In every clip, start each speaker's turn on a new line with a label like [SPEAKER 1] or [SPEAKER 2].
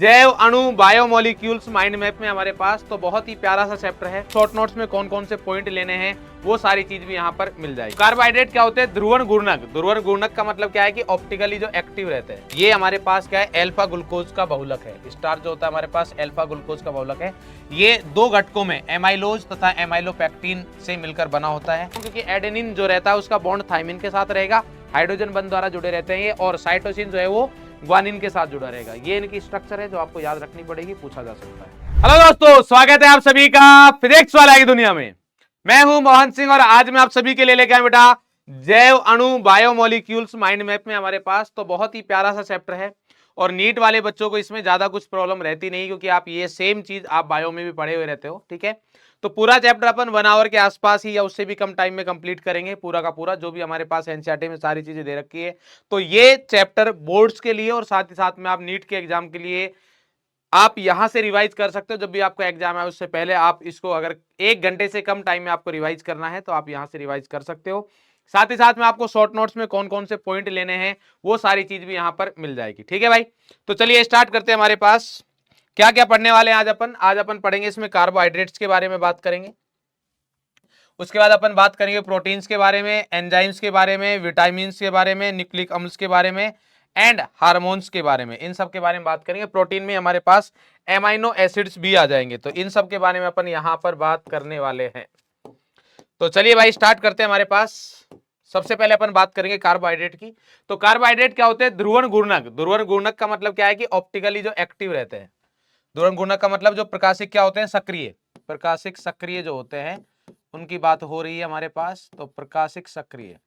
[SPEAKER 1] जैव अणु biomolecules mind map में हमारे पास तो बहुत ही प्यारा सा चैप्टर है। शॉर्ट नोट्स में कौन कौन से पॉइंट लेने हैं वो सारी चीज भी यहाँ पर मिल जाएगी। कार्बोहाइड्रेट क्या होते हैं? ध्रुवण घूर्णक। ध्रुवण घूर्णक का मतलब क्या है कि ऑप्टिकली जो एक्टिव रहते हैं। ये हमारे पास क्या है? एल्फा ग्लूकोज का बहुलक है। स्टार जो होता है हमारे पास एल्फा ग्लूकोज का बहुलक है। ये दो घटकों में एमाइलोज तथा एमाइलोपेक्टिन से मिलकर बना होता है, क्योंकि एडेनिन जो रहता है उसका बॉन्ड थायमिन के साथ रहेगा, हाइड्रोजन बंध द्वारा जुड़े रहते हैं ये, और साइटोसिन जो है वो ग्वानिन के साथ जुड़ा रहेगा। ये इनकी स्ट्रक्चर है जो आपको याद रखनी पड़ेगी, पूछा जा सकता है। हेलो दोस्तों, स्वागत है आप सभी का फिजिक्स वाला की दुनिया में। मैं हूं मोहन सिंह और आज मैं आप सभी के लिए लेके आया बेटा जैव अणु बायोमोलिक्यूल्स माइंड मैप में हमारे पास तो बहुत ही प्यारा सा चैप्टर है। और नीट वाले बच्चों को इसमें ज्यादा कुछ प्रॉब्लम रहती नहीं, क्योंकि आप ये सेम चीज आप बायो में भी पढ़े हुए रहते हो। ठीक है, तो पूरा चैप्टर अपन 1 आवर के आसपास ही या उससे भी कम टाइम में कंप्लीट करेंगे, पूरा का पूरा जो भी हमारे पास एनसीईआरटी में सारी चीजें दे रखी है। तो ये चैप्टर बोर्ड्स के लिए और साथ ही साथ में आप नीट के एग्जाम के लिए आप यहां से रिवाइज कर सकते हो। जब भी आपका एग्जाम है उससे पहले आप इसको, अगर 1 घंटे से कम टाइम में आपको रिवाइज करना है तो आप यहां से रिवाइज कर सकते हो। साथ ही साथ में आपको शॉर्ट नोट्स में कौन कौन से पॉइंट लेने हैं वो सारी चीज भी यहां पर मिल जाएगी। ठीक है भाई, तो चलिए स्टार्ट करते हैं। हमारे पास क्या क्या पढ़ने वाले हैं आज अपन पढ़ेंगे इसमें कार्बोहाइड्रेट्स के बारे में बात करेंगे। उसके बाद अपन बात करेंगे प्रोटीन्स के बारे में, एंजाइम्स के बारे में, विटामिन के बारे में, न्यूक्लिक अम्ल के बारे में एंड हार्मोन्स के बारे में। इन सब के बारे में बात करेंगे। प्रोटीन में हमारे पास एमाइनो एसिड्स भी आ जाएंगे, तो इन सब के बारे में अपन यहां पर बात करने वाले हैं। तो चलिए भाई स्टार्ट करते हैं। हमारे पास सबसे पहले अपन बात करेंगे कार्बोहाइड्रेट की। तो कार्बोहाइड्रेट क्या होते हैं? ध्रुवण घूर्णक। ध्रुवण घूर्णक का मतलब क्या है कि ऑप्टिकली जो एक्टिव रहते हैं। ध्रुवण घूर्णक का मतलब जो प्रकाशिक क्या होते हैं? सक्रिय। प्रकाशिक सक्रिय जो होते हैं उनकी बात हो रही है हमारे पास। तो प्रकाशिक सक्रिय,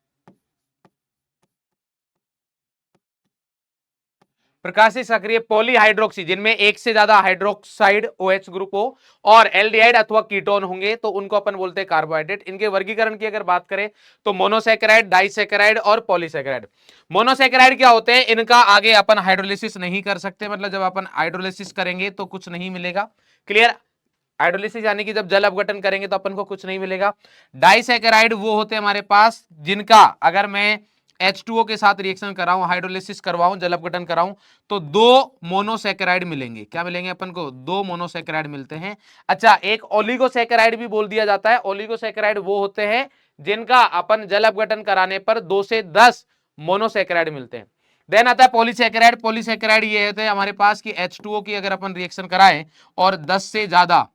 [SPEAKER 1] प्रकाशिक सक्रिय पॉलीहाइड्रोक्सी, जिनमें एक से ज्यादा हाइड्रोक्साइड OH ग्रुप हो और एल्डिहाइड अथवा कीटोन होंगे तो उनको अपन बोलते हैं कार्बोहाइड्रेट। इनके वर्गीकरण की अगर बात करें तो मोनोसैकेराइड, डाइसैकेराइड और पॉलीसैकेराइड। मोनोसैकेराइड क्या होते हैं? इनका आगे अपन हाइड्रोलिसिस नहीं कर सकते, मतलब जब अपन हाइड्रोलिसिस करेंगे तो कुछ नहीं मिलेगा। क्लियर? हाइड्रोलिसिस यानी कि जब जल अपघटन करेंगे तो अपन को कुछ नहीं मिलेगा। डाइसैकेराइड वो होते हैं हमारे पास जिनका अगर मैं H2O के साथ रिएक्शन कराऊं, हाइड्रोलिसिस करवाऊं, जल अपघटन कराऊं तो 2 मोनोसैकेराइड मिलेंगे। क्या मिलेंगे अपन को? 2 मोनोसैकेराइड मिलते हैं। अच्छा, एक ओलिगोसैकेराइड भी बोल दिया जाता है। ओलिगोसैकेराइड वो होते हैं जिनका अपन जल अपघटन कराने पर 2 से 10 मोनोसैकेराइड मिलते हैं। देन आता है पॉलीसैकेराइड। पॉलीसैकेराइड ये होते हैं हमारे पास कि H2O की अगर अपन रिएक्शन कराएं और 10 से ज्यादा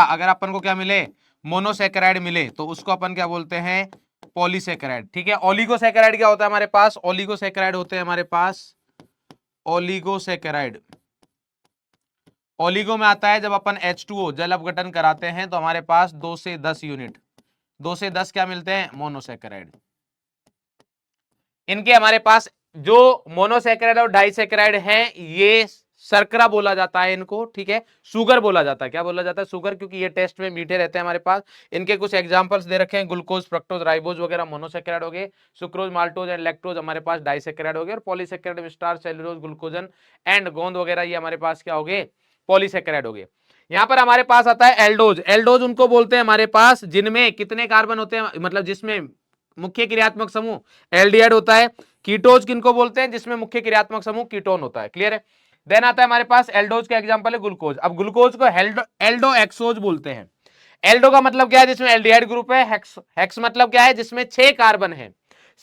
[SPEAKER 1] अगर अपन को क्या मिले? मोनोसैकेराइड मिले तो उसको अपन क्या बोलते हैं? पॉलीसैकेराइड। ठीक है। ओलिगोसैकेराइड क्या होता है हमारे पास? ओलिगोसैकेराइड होते हैं हमारे पास ओलिगोसैकेराइड। ओलिगो में आता है जब अपन H2O जल अपघटन कराते हैं तो हमारे पास 2 से 10 यूनिट, 2 से 10 क्या मिलते हैं? मोनोसैकेराइड। इनके हमारे पास जो मोनोसैकेराइड और डाइसैकेराइड हैं ये शर्करा बोला जाता है इनको। ठीक है, शुगर बोला जाता है। क्या बोला जाता है? शुगर, क्योंकि ये टेस्ट में मीठे रहते हैं हमारे पास। इनके कुछ एग्जांपल्स दे रखे हैं, ग्लूकोज, फ्रक्टोज, राइबोज वगैरह मोनोसैकेराइड हो गए, सुक्रोज, माल्टोज एंड लैक्टोज हमारे पास डाइसैकेराइड हो गए, और polysaccharide starch, cellulose, glucagon and गोंद वगैरह ये हमारे पास क्या हो गए? पॉलीसैकेराइड हो गए। यहां पर हमारे पास आता है एल्डोज। एल्डोज उनको बोलते हैं हमारे पास जिनमें कितने कार्बन होते हैं, मतलब जिसमें मुख्य क्रियात्मक समूह एल्डिहाइड होता है। कीटोज किनको बोलते हैं? जिसमें मुख्य क्रियात्मक समूह कीटोन होता है। क्लियर है? देन आता है हमारे पास एल्डोज का एग्जांपल है ग्लूकोज। अब ग्लूकोज को एल्डो एक्सोज बोलते हैं। एल्डो का मतलब क्या है? जिसमें एल्डिहाइड ग्रुप है। हेक्स, हेक्स मतलब क्या है? जिसमें 6 कार्बन है।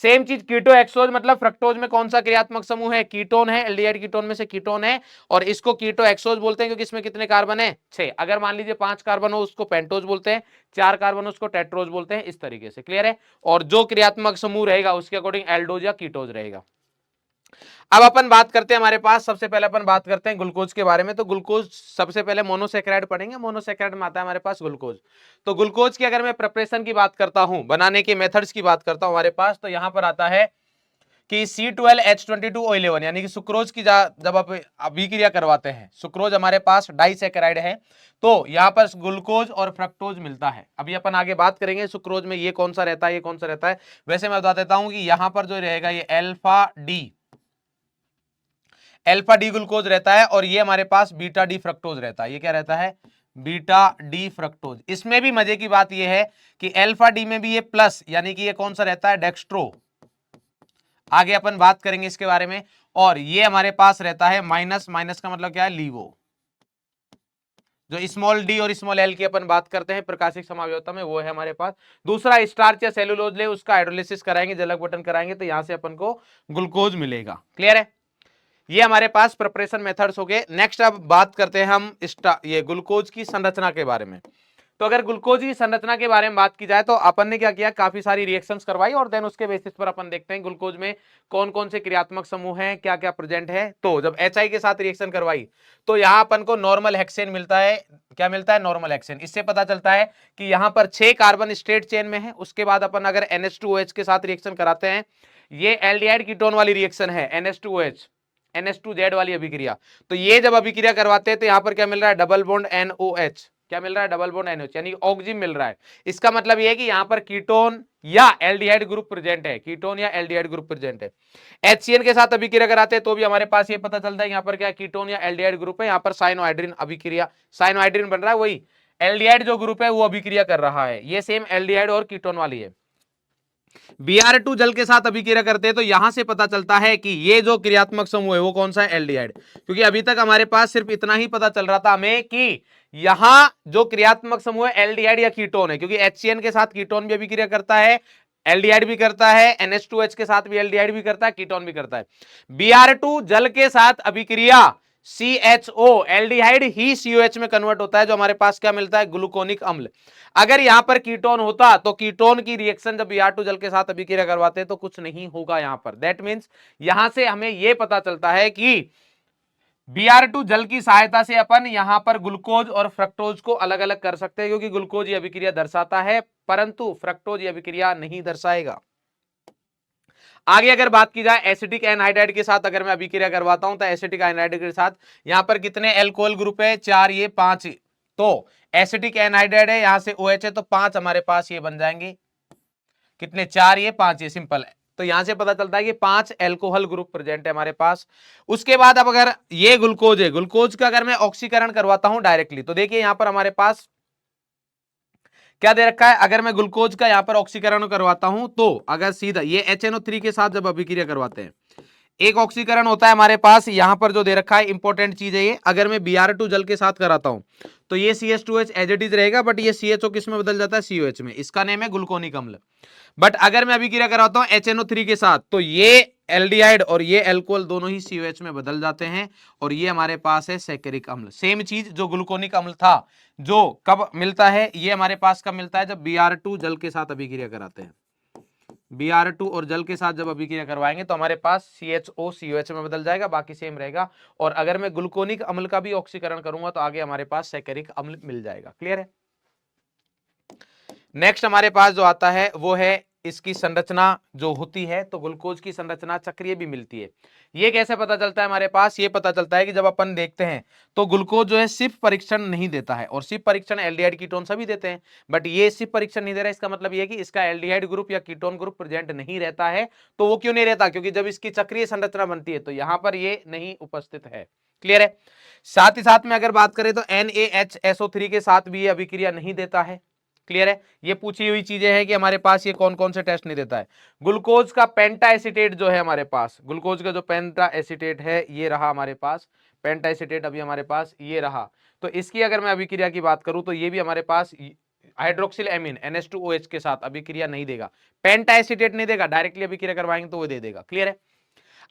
[SPEAKER 1] सेम चीज कीटो एक्सोज मतलब फ्रक्टोज में कौन सा क्रियात्मक समूह है? कीटोन है। एल्डिहाइड कीटोन में से कीटोन है और इसको कीटो एक्सोज बोलते हैं क्योंकि इसमें कितने कार्बन है? 6। अगर मान लीजिए 5 कार्बन हो उसको पेंटोज बोलते हैं, 4 कार्बन हो उसको टेट्रोज बोलते हैं। इस तरीके से। क्लियर है? और जो क्रियात्मक समूह रहेगा उसके अकॉर्डिंग एल्डोज या कीटोज रहेगा। अब अपन बात करते हैं हमारे पास, सबसे पहले अपन बात करते हैं ग्लूकोज के बारे में। तो ग्लूकोज सबसे पहले मोनोसैकेराइड पढ़ेंगे। मोनोसैकेराइड में आता है हमारे पास ग्लूकोज। तो ग्लूकोज की अगर मैं प्रिपरेशन की बात करता हूं, बनाने के मेथड्स की बात करता हूं हमारे पास, तो यहां पर आता है कि C12H22O11 यानी कि सुक्रोज की जब आप अभिक्रिया करवाते हैं, सुक्रोज हमारे पास डाइसैकेराइड है, तो यहां पर ग्लूकोज और फ्रक्टोज मिलता है। अभी अपन आगे बात करेंगे सुक्रोज में ये कौन सा रहता है, ये कौन सा रहता है। वैसे मैं बता देता हूं कि यहां पर जो रहेगा ये अल्फा डी ग्लूकोज रहता है और ये हमारे पास बीटा डी फ्रक्टोज रहता है। ये क्या रहता है? Beta D fructose. इसमें भी मजे की बात ये है कि अल्फा डी में भी ये प्लस, यानी कि ये कौन सा रहता है? डेक्स्ट्रो। आगे अपन बात करेंगे इसके बारे में। और ये हमारे पास रहता है माइनस, माइनस का मतलब क्या है, लिवो। जो स्मॉल डी और स्मॉल एल की अपन बात करते हैं प्रकाशिक समावयवता में, वो है हमारे पास। दूसरा स्टार्च या सेलुलोज ले, उसका हाइड्रोलिसिस कराएंगे, जलक बटन कराएंगे, तो यहां से अपन को ग्लूकोज मिलेगा। क्लियर है? ये हमारे पास प्रिपरेशन मेथड्स हो गए। नेक्स्ट अब बात करते हैं हम ये ग्लूकोज की संरचना के बारे में। तो अगर ग्लूकोज की संरचना के बारे में बात की जाए तो अपन ने क्या किया, काफी सारी रिएक्शंस करवाई और देन उसके बेसिस पर अपन देखते हैं ग्लूकोज में कौन कौन से क्रियात्मक समूह हैं, क्या क्या प्रेजेंट है। तो जब HI के साथ रिएक्शन करवाई तो यहां अपन को नॉर्मल हेक्सेन मिलता है। क्या मिलता है? Normal hexane. इससे पता चलता है कि यहां पर 6 कार्बन स्ट्रेट चेन में है। उसके बाद अपन अगर NH2OH के साथ रिएक्शन कराते हैं, ये एल्डिहाइड कीटोन वाली रिएक्शन है, NH2OH NH2Z वाली अभिक्रिया। तो ये जब अभिक्रिया करवाते हैं तो यहां पर क्या मिल रहा है, डबल बॉन्ड NOH। क्या मिल रहा है? डबल बॉन्ड NOH, यानी ऑक्सिजन मिल रहा है। इसका मतलब ये है कि यहां पर कीटोन या एल्डिहाइड ग्रुप प्रेजेंट है, कीटोन या एल्डिहाइड ग्रुप प्रेजेंट है। HCN के साथ अभिक्रिया कराते हैं तो भी हमारे पास ये पता चलता है यहां पर क्या कीटोन या एल्डिहाइड ग्रुप है। यहां पर साइनोहाइड्रिन अभिक्रिया, साइनोहाइड्रिन बन रहा है, वही एल्डिहाइड जो ग्रुप है वो अभिक्रिया कर रहा है। ये सेम एल्डिहाइड और कीटोन वाली है। Br2 जल के साथ अभिक्रिया करते हैं तो यहां से पता चलता है कि ये जो क्रियात्मक समूह है वो कौन सा है, एल्डिहाइड। क्योंकि अभी तक हमारे पास सिर्फ इतना ही पता चल रहा था हमें कि यहां जो क्रियात्मक समूह है एल्डिहाइड या कीटोन है, क्योंकि HCN के साथ कीटोन भी अभिक्रिया करता है, एल्डिहाइड भी करता है, NH2H के साथ भी एल्डिहाइड भी करता है, कीटोन भी करता है। Br2 जल के साथ अभिक्रिया CHO एल्डिहाइड ही COH में कन्वर्ट होता है, जो हमारे पास क्या मिलता है, ग्लूकोनिक अम्ल। अगर यहां पर कीटोन होता तो कीटोन की रिएक्शन जब Br2 जल के साथ अभिक्रिया करवाते तो कुछ नहीं होगा यहां पर। दैट मींस यहां से हमें यह पता चलता है कि Br2 जल की सहायता से अपन यहां पर ग्लूकोज और फ्रक्टोज को अलग अलग कर सकते हैं, क्योंकि ग्लूकोज ये अभिक्रिया दर्शाता है परंतु फ्रक्टोज ये अभिक्रिया नहीं दर्शाएगा। आगे अगर बात की जाए एसिटिक एनहाइड्राइड के साथ अगर मैं अभिक्रिया करवाता हूं तो एसिटिक एनहाइड्राइड के साथ यहां पर कितने एल्कोहल ग्रुप है, 4, ये 5। तो एसिटिक एनहाइड्राइड है, यहां से OH है तो 5 हमारे पास ये बन जाएंगे। कितने? 4, ये 5, ये सिंपल है। तो यहां से पता चलता है कि 5 एल्कोहल ग्रुप प्रेजेंट है हमारे पास। उसके बाद अब अगर ये ग्लूकोज है, ग्लूकोज का अगर मैं ऑक्सीकरण करवाता हूं डायरेक्टली तो देखिए यहां पर हमारे पास क्या दे रखा है। अगर मैं ग्लूकोज का यहां पर ऑक्सीकरण करवाता हूं तो अगर सीधा ये HNO3 के साथ जब अभिक्रिया करवाते हैं, एक ऑक्सीकरण होता है हमारे पास यहां पर जो दे रखा है, इंपॉर्टेंट चीज है ये। अगर मैं Br2 जल के साथ कराता हूं तो ये CH2H एज इट इज रहेगा, बट ये CHO किस में बदल जाता है, COH में। इसका नेम है ग्लूकोनिक अम्ल। बट अगर मैं अभिक्रिया कराता हूं HNO3 के साथ तो ये एल्डिहाइड और ये एल्कोहल दोनों ही COH में बदल जाते हैं और ये हमारे पास है सैकरिक अम्ल। सेम चीज जो ग्लूकोनिक अम्ल था, जो कब मिलता है, ये हमारे पास कब मिलता है, जब Br2 जल के साथ अभिक्रिया कराते हैं। Br2 और जल के साथ जब अभिक्रिया करवाएंगे तो हमारे पास CHO COH में बदल जाएगा, बाकी सेम रहेगा। और अगर मैं ग्लूकोनिक अम्ल का भी ऑक्सीकरण करूंगा तो आगे हमारे पास सैकरिक अम्ल मिल जाएगा। क्लियर है? नेक्स्ट हमारे पास जो आता है वो है इसकी संरचना जो होती है। तो ग्लूकोज की संरचना चक्रीय भी मिलती है। ये कैसे पता चलता है हमारे पास? ये पता चलता है कि जब अपन देखते हैं तो ग्लूकोज जो है सिर्फ परीक्षण नहीं देता है, और सिर्फ परीक्षण एल्डिहाइड कीटोन सभी देते हैं, बट ये सिर्फ परीक्षण नहीं दे रहा है। इसका मतलब ये है कि इसका एल्डिहाइड ग्रुप या कीटोन ग्रुप प्रेजेंट नहीं रहता है। तो वो क्यों नहीं रहता? क्योंकि जब इसकी चक्रीय संरचना बनती है तो यहां पर ये नहीं उपस्थित है। क्लियर है? साथ ही साथ में अगर बात करें तो NaHSO3 के साथ भी ये अभिक्रिया नहीं देता है। क्लियर है? ये पूछी हुई चीजें हैं कि हमारे पास ये कौन कौन से टेस्ट नहीं देता है। ग्लूकोज का पेंटा एसीटेट जो है हमारे पास, ग्लूकोज का जो पेंटा एसीटेट है ये रहा हमारे पास, पेंटा एसीटेट अभी हमारे पास ये रहा। तो इसकी अगर मैं अभिक्रिया की बात करूं तो ये भी हमारे पास हाइड्रोक्सिल एमीन NH2OH के साथ अभिक्रिया नहीं देगा, पेंटा एसीटेट नहीं देगा। डायरेक्टली अभिक्रिया करवाएंगे तो वो दे देगा। क्लियर है?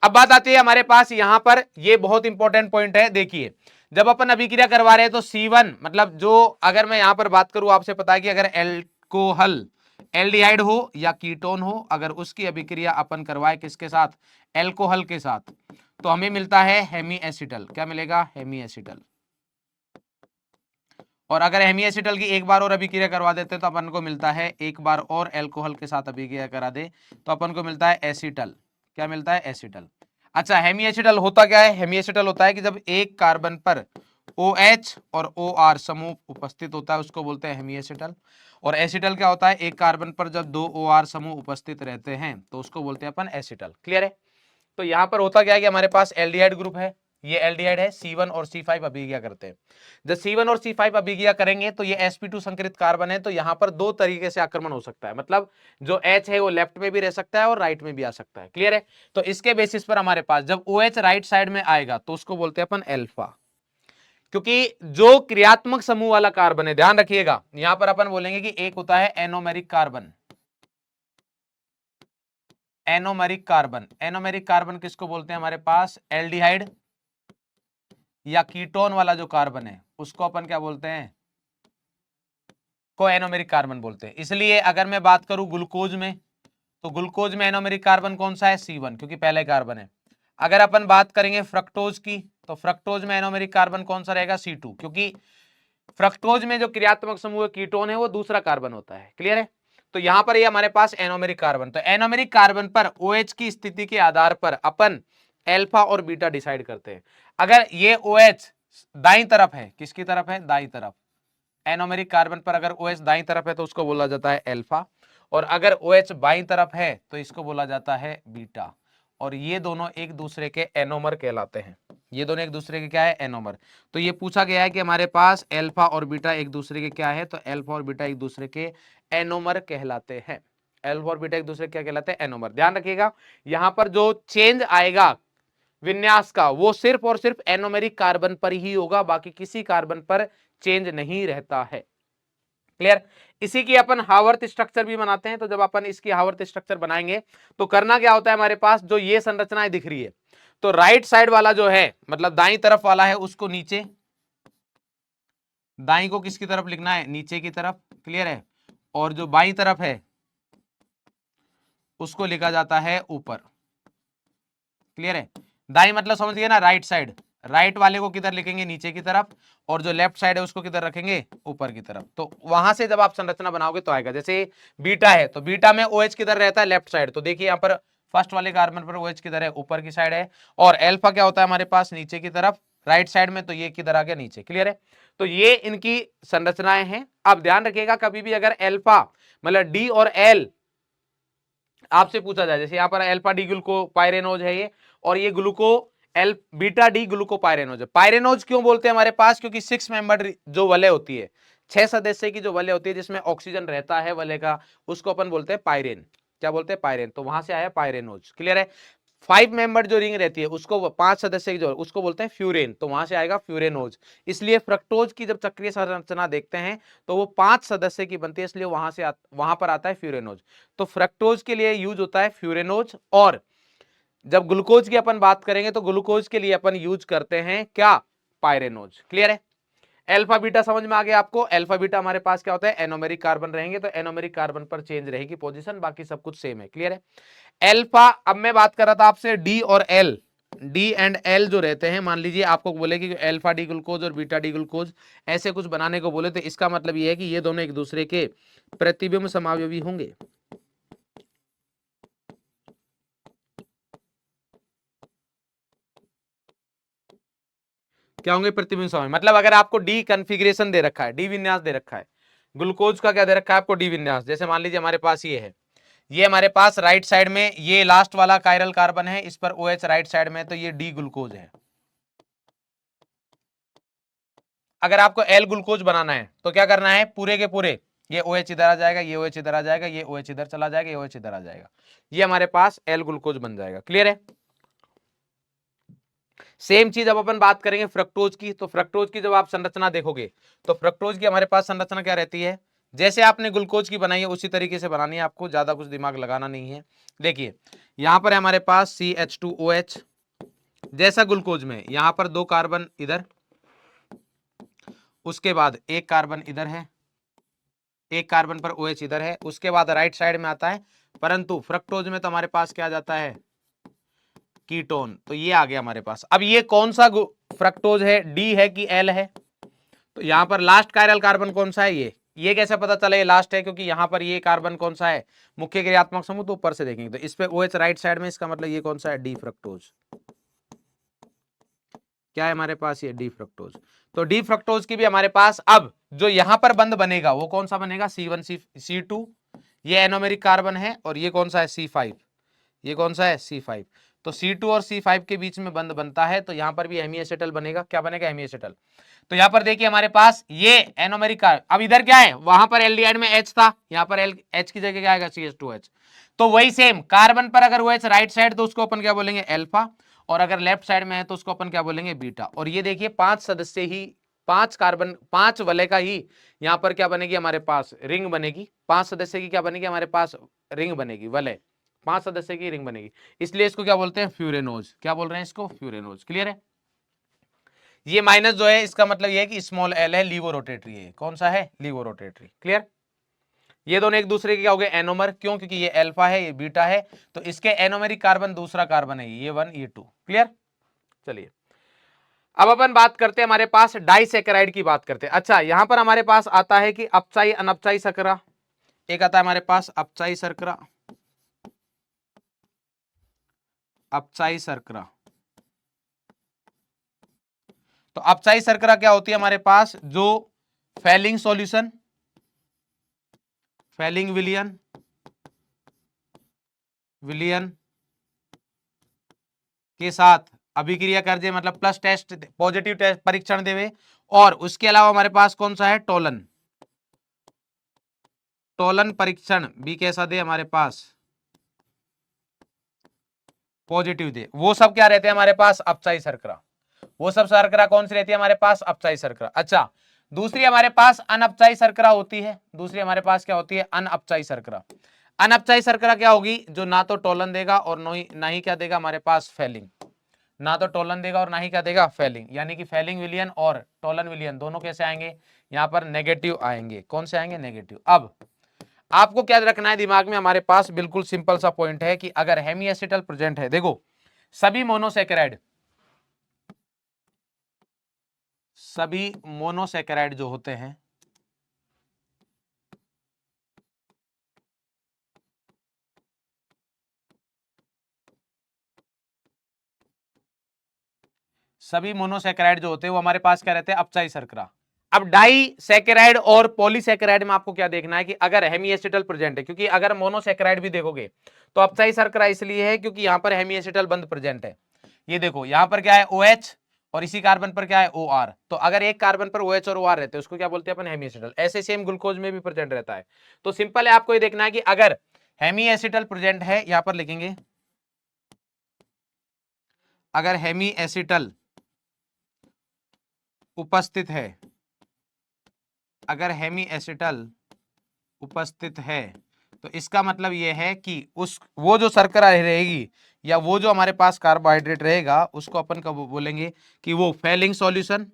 [SPEAKER 1] अब बात आती है हमारे पास यहां पर, ये बहुत इंपॉर्टेंट पॉइंट है। देखिए जब अपन अभिक्रिया करवा रहे हैं तो C1 मतलब जो, अगर मैं यहां पर बात करूं, आपसे पता है कि अगर एल्कोहल एल्डिहाइड हो या कीटोन हो, अगर उसकी अभिक्रिया अपन करवाए किसके साथ, एल्कोहल के साथ, तो हमें मिलता है हेमी एसिटल। क्या मिलेगा? Hemiacetal. और अगर हेमी एसिटल की एक बार और अभिक्रिया करवा देते हैं तो अपन को मिलता है, एक बार और एल्कोहल के साथ अभिक्रिया करा दे तो अपन को मिलता है एसिटल। क्या मिलता है? एसिटल। अच्छा, हेमी एसिटल होता क्या है? हेमी एसिटल होता है कि जब एक कार्बन पर OH और OR समूह उपस्थित होता है उसको बोलते हैं हेमी एसिटल। और एसिटल क्या होता है? एक कार्बन पर जब 2 OR समूह उपस्थित रहते हैं तो उसको बोलते हैं अपन एसिटल। क्लियर है? तो यहां पर होता क्या है कि हमारे पास एल्डिहाइड ग्रुप है, ये एल्डिहाइड है, C1 और C5 अभिक्रिया करते हैं। जब C1 और C5 अभिक्रिया करेंगे तो ये sp2 संकरित कार्बन है, तो यहां पर दो तरीके से आक्रमण हो सकता है, मतलब जो H है वो लेफ्ट में भी रह सकता है और राइट में भी आ सकता है। क्लियर है? तो इसके बेसिस पर हमारे पास जब OH राइट साइड में आएगा तो उसको बोलते हैं अपन अल्फा, क्योंकि जो क्रियात्मक समूह वाला कार्बन है, ध्यान रखिएगा, यहां पर अपन बोलेंगे कि एक होता है anomeric carbon. Anomeric carbon, anomeric carbon किसको बोलते हैं हमारे पास? एल्डिहाइड या कीटोन वाला जो कार्बन है उसको अपन क्या बोलते हैं? को एनोमेरिक कार्बन बोलते हैं। इसलिए अगर मैं बात करूं ग्लूकोज में, तो ग्लूकोज में एनोमेरिक कार्बन कौन सा है? C1, क्योंकि पहले कार्बन है। अगर अपन बात करेंगे फ्रक्टोज की, तो फ्रक्टोज में एनोमेरिक कार्बन कौन सा रहेगा? C2, क्योंकि फ्रक्टोज में जो क्रियात्मक समूह कीटोन है वो दूसरा कार्बन होता है। क्लियर है? तो यहां पर ये हमारे पास एनोमेरिक कार्बन, तो एनोमेरिक कार्बन पर OH की स्थिति के आधार पर अपन अल्फा और बीटा डिसाइड करते हैं। अगर ये OH दाईं तरफ है, किसकी तरफ है? दाईं तरफ। एनोमेरिक कार्बन पर अगर OH दाईं तरफ है तो उसको बोला जाता है अल्फा, और अगर OH बाईं तरफ है तो इसको बोला जाता है बीटा। और ये दोनों एक दूसरे के एनोमर कहलाते हैं। ये दोनों एक दूसरे के क्या है? एनोमर। तो ये पूछा गया है कि हमारे पास अल्फा और बीटा एक दूसरे के क्या है, तो अल्फा और बीटा एक दूसरे के एनोमर कहलाते हैं। अल्फा और बीटा एक दूसरे के क्या कहलाते हैं? एनोमर। ध्यान रखिएगा, यहां पर जो चेंज आएगा विन्यास का वो सिर्फ और सिर्फ एनोमेरिक कार्बन पर ही होगा, बाकी किसी कार्बन पर चेंज नहीं रहता है। क्लियर? इसी की अपन हावर्थ स्ट्रक्चर भी बनाते हैं। तो जब अपन इसकी हावर्थ स्ट्रक्चर बनाएंगे तो करना क्या होता है हमारे पास, जो ये संरचनाएं दिख रही है, तो राइट साइड वाला जो है, मतलब दाईं तरफ वाला है, उसको नीचे, दाईं को किसकी तरफ लिखना है? नीचे की तरफ। क्लियर है? और जो बाईं तरफ है उसको लिखा जाता है ऊपर। क्लियर है? दाईं मतलब समझ गए ना, राइट साइड। राइट वाले को किधर लिखेंगे? नीचे की तरफ, और जो लेफ्ट साइड है उसको किधर रखेंगे? ऊपर की तरफ। तो वहां से जब आप संरचना बनाओगे तो आएगा। जैसे बीटा है तो बीटा में OH किधर रहता है? Left side. तो देखिए यहाँ पर फर्स्ट वाले कार्बन पर OH किधर है? ऊपर की साइड है। और अल्फा क्या होता है हमारे पास? नीचे की तरफ, राइट साइड में। तो ये किधर आ गया? नीचे। क्लियर है? तो ये इनकी संरचनाएं हैं। अब ध्यान रखिएगा, कभी भी अगर अल्फा मतलब D और L आपसे पूछा जाए, जैसे यहाँ पर अल्फा डी ग्लूको पायरेनोज है ये, और ये ग्लूको एल बीटा डी ग्लूको पायरेनोज है। पायरेनोज क्यों बोलते हैं हमारे पास? क्योंकि 6 मेंबर जो वलय होती है, 6 सदस्य की जो वलय होती है जिसमें ऑक्सीजन रहता है वलय का, उसको अपन बोलते हैं पायरेन। क्या बोलते हैं? पायरेन। तो वहां से आया पायरेनोज। क्लियर है? 5 मेंबर जो रिंग रहती है उसको, 5 सदस्य की जो, उसको बोलते हैं फ्यूरेन। तो वहां से आएगा फ्यूरेनोज। इसलिए फ्रक्टोज की जब चक्रीय संरचना देखते हैं तो वो 5 सदस्य की बनती है, इसलिए वहां पर आता है फ्यूरेनोज। तो फ्रक्टोज के लिए यूज होता है फ्यूरेनोज। और जब ग्लूकोज की अपन बात करेंगे तो ग्लूकोज के लिए अपन यूज करते हैं क्या? पायरेनोज। क्लियर है? अल्फा बीटा समझ में आ गया आपको? अल्फा बीटा हमारे पास क्या होता है? एनोमेरिक कार्बन रहेंगे, तो एनोमेरिक कार्बन पर चेंज रहेगी पोजीशन, बाकी सब कुछ सेम है। क्लियर है? अल्फा, अब मैं बात कर रहा था आपसे डी और एल, डी एंड एल जो रहते हैं, मान लीजिए आपको बोले कि अल्फा डी ग्लूकोज और बीटा डी ग्लूकोज ऐसे कुछ बनाने को बोले, तो इसका मतलब ये है कि ये दोनों एक दूसरे के प्रतिबिंब समावयवी होंगे। क्या होंगे? प्रतिबिंब समावयवी। मतलब अगर आपको डी कॉन्फ़िगरेशन दे रखा है, डी विन्यास दे रखा है, ग्लूकोज का क्या दे रखा है आपको? डी विन्यास। जैसे मान लीजिए हमारे पास ये है, ये हमारे पास राइट साइड में ये लास्ट वाला कायरल कार्बन है, इस पर OH राइट साइड में, तो ये डी ग्लूकोज है। अगर आपको एल ग्लूकोज बनाना है तो क्या करना है? पूरे के पूरे ये OH इधर आ जाएगा, ये OH इधर आ जाएगा, ये OH इधर चला जाएगा, ये OH इधर आ जाएगा, ये हमारे पास एल ग्लूकोज बन जाएगा। क्लियर है? सेम चीज अब अपन बात करेंगे फ्रक्टोज की। तो फ्रक्टोज की जब आप संरचना देखोगे तो फ्रक्टोज की हमारे पास संरचना क्या रहती है? जैसे आपने ग्लूकोज की बनाई है उसी तरीके से बनानी है आपको, ज्यादा कुछ दिमाग लगाना नहीं है। देखिए यहां पर है हमारे पास CH2OH, जैसा ग्लूकोज में यहां पर 2 कार्बन इधर, उसके बाद 1 कार्बन इधर है, 1 कार्बन पर OH इधर है, उसके बाद राइट साइड में आता है। परंतु फ्रक्टोज में तो हमारे पास क्या आ जाता है? कीटोन। तो ये आ गया हमारे पास। अब ये कौन सा फ्रक्टोज है? डी है कि एल है? तो यहां पर लास्ट कायरल कार्बन कौन सा है? ये कैसे पता चला ये लास्ट है? क्योंकि यहां पर ये कार्बन कौन सा है? मुख्य क्रियात्मक समूह। तो ऊपर से देखेंगे तो इस पे OH राइट साइड में, इसका मतलब ये कौन सा है? D fructose. क्या है हमारे पास? ये डी फ्रक्टोज। तो डी फ्रक्टोज की भी हमारे पास अब जो यहां पर बंद बनेगा वो कौन सा बनेगा? C1C2, ये एनोमेरिक कार्बन है, और ये कौन सा है? C5। ये कौन सा है? C5। तो C2 और C5 के बीच में बंध बनता है, तो यहां पर भी हेमीएसिटल बनेगा। क्या बनेगा? हेमीएसिटल। तो यहां पर देखिए हमारे पास ये एनोमेरिक कार्बन, अब इधर क्या है, वहां पर एल्डिहाइड में H था, यहां पर H की जगह क्या आएगा? CH2H। तो वही सेम कार्बन पर अगर वो H राइट साइड तो उसको अपन क्या बोलेंगे? अल्फा, और अगर लेफ्ट साइड में है तो उसको अपन क्या बोलेंगे? बीटा। और ये देखिए 5 सदस्य ही, 5 कार्बन 5 वलय का ही यहां पर क्या बनेगी? हमारे पास रिंग बनेगी। 5 सदस्य की क्या बनेगी? हमारे पास रिंग बनेगी, वलय 5 सदस्य की रिंग बनेगी। इसलिए इसको क्या बोलते हैं? फ्यूरेनोज। क्या बोल रहे हैं इसको? फ्यूरेनोज। क्लियर है? ये माइनस जो है इसका मतलब ये है कि स्मॉल एल है, लीवो रोटेटरी है। कौन सा है? Levorotatory. क्लियर? ये दोनों एक दूसरे के क्या हो गए? एनोमर। क्यों? क्योंकि ये अल्फा है, ये बीटा है, तो इसके एनोमेरिक कार्बन दूसरा कार्बन है, ये 1 ये 2। क्लियर? चलिए अब अपन बात करते हैं, हमारे पास डाइसैकेराइड की बात करते हैं। अच्छा, यहां पर हमारे पास आता है कि अपचाई अनपचाई शर्करा, एक आता है हमारे पास अपचाई शर्करा, अपचाई शर्करा। तो अपचाई शर्करा क्या होती है हमारे पास? जो फैलिंग सॉल्यूशन, फैलिंग विलियन, विलियन के साथ अभिक्रिया कर दे, मतलब प्लस टेस्ट, पॉजिटिव टेस्ट परीक्षण देवे। और उसके अलावा हमारे पास कौन सा है? टोलन, टोलन परीक्षण भी कैसा दे? हमारे पास पॉजिटिव दे। वो सब क्या रहते हैं हमारे पास? अपचाई शर्करा। वो सब शर्करा कौन सी रहती है हमारे पास? अपचाई शर्करा। अच्छा, दूसरी हमारे पास अनअपचाई शर्करा होती है। दूसरी हमारे पास क्या होती है? अनअपचाई शर्करा। अनअपचाई शर्करा क्या होगी? जो ना तो टोलन देगा और ना ही क्या देगा हमारे पास? फैलिंग। ना तो टोलन देगा और ना ही क्या देगा? फैलिंग। यानी कि फैलिंग विलियन और टोलन विलियन दोनों कैसे आएंगे? यहां पर नेगेटिव आएंगे। कौन से आएंगे? नेगेटिव। अब आपको क्या रखना है दिमाग में? हमारे पास बिल्कुल सिंपल सा पॉइंट है कि अगर हेमीएसिटल प्रेजेंट है, देखो सभी मोनोसैकेराइड, सभी मोनोसैकेराइड जो होते हैं, सभी मोनोसैकेराइड जो होते हैं वो हमारे पास क्या रहते हैं? अपचाई शर्करा। अब डाई सैकेराइड और पॉलीसैकेराइड में आपको क्या देखना है कि अगर हेमीएसिटल प्रेजेंट है, क्योंकि अगर मोनोसैकेराइड भी देखोगे तो अपचाई शर्करा इसलिए है क्योंकि यहां पर हेमीएसिटल बंद प्रेजेंट है। ये देखो यहां पर क्या है? OH, और इसी कार्बन पर क्या है? OR। तो अगर एक कार्बन पर OH और OR रहते हैं उसको क्या बोलते हैं अपन? हेमीएसिटल। ऐसे सेम ग्लूकोज में भी प्रेजेंट रहता है। तो सिंपल है, आपको ये देखना है कि अगर हेमीएसिटल प्रेजेंट है, यहां पर लिखेंगे अगर हेमीएसिटल उपस्थित है, अगर हेमीएसिटल उपस्थित है तो इसका मतलब यह है कि उस वो जो शर्करा रहेगी या वो जो हमारे पास कार्बोहाइड्रेट रहेगा उसको अपन कब बोलेंगे कि वो फैलिंग सॉल्यूशन,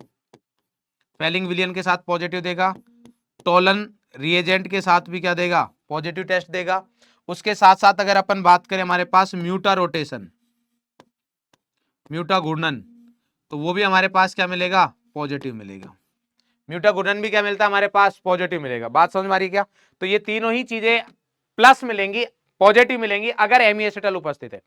[SPEAKER 1] फैलिंग विलियन के साथ पॉजिटिव देगा, टोलन रिएजेंट के साथ भी क्या देगा? पॉजिटिव टेस्ट देगा। उसके साथ साथ अगर अपन बात करें हमारे पास म्यूटा रोटेशन, म्यूटा घूर्णन, तो वो भी हमारे पास क्या मिलेगा? पॉजिटिव मिलेगा। म्यूटा घूर्णन भी क्या मिलता है हमारे पास? पॉजिटिव मिलेगा। बात समझ में आ रही क्या? तो ये तीनों ही चीजें प्लस मिलेंगी, पॉजिटिव मिलेंगी अगर हेमीएसिटल उपस्थित है।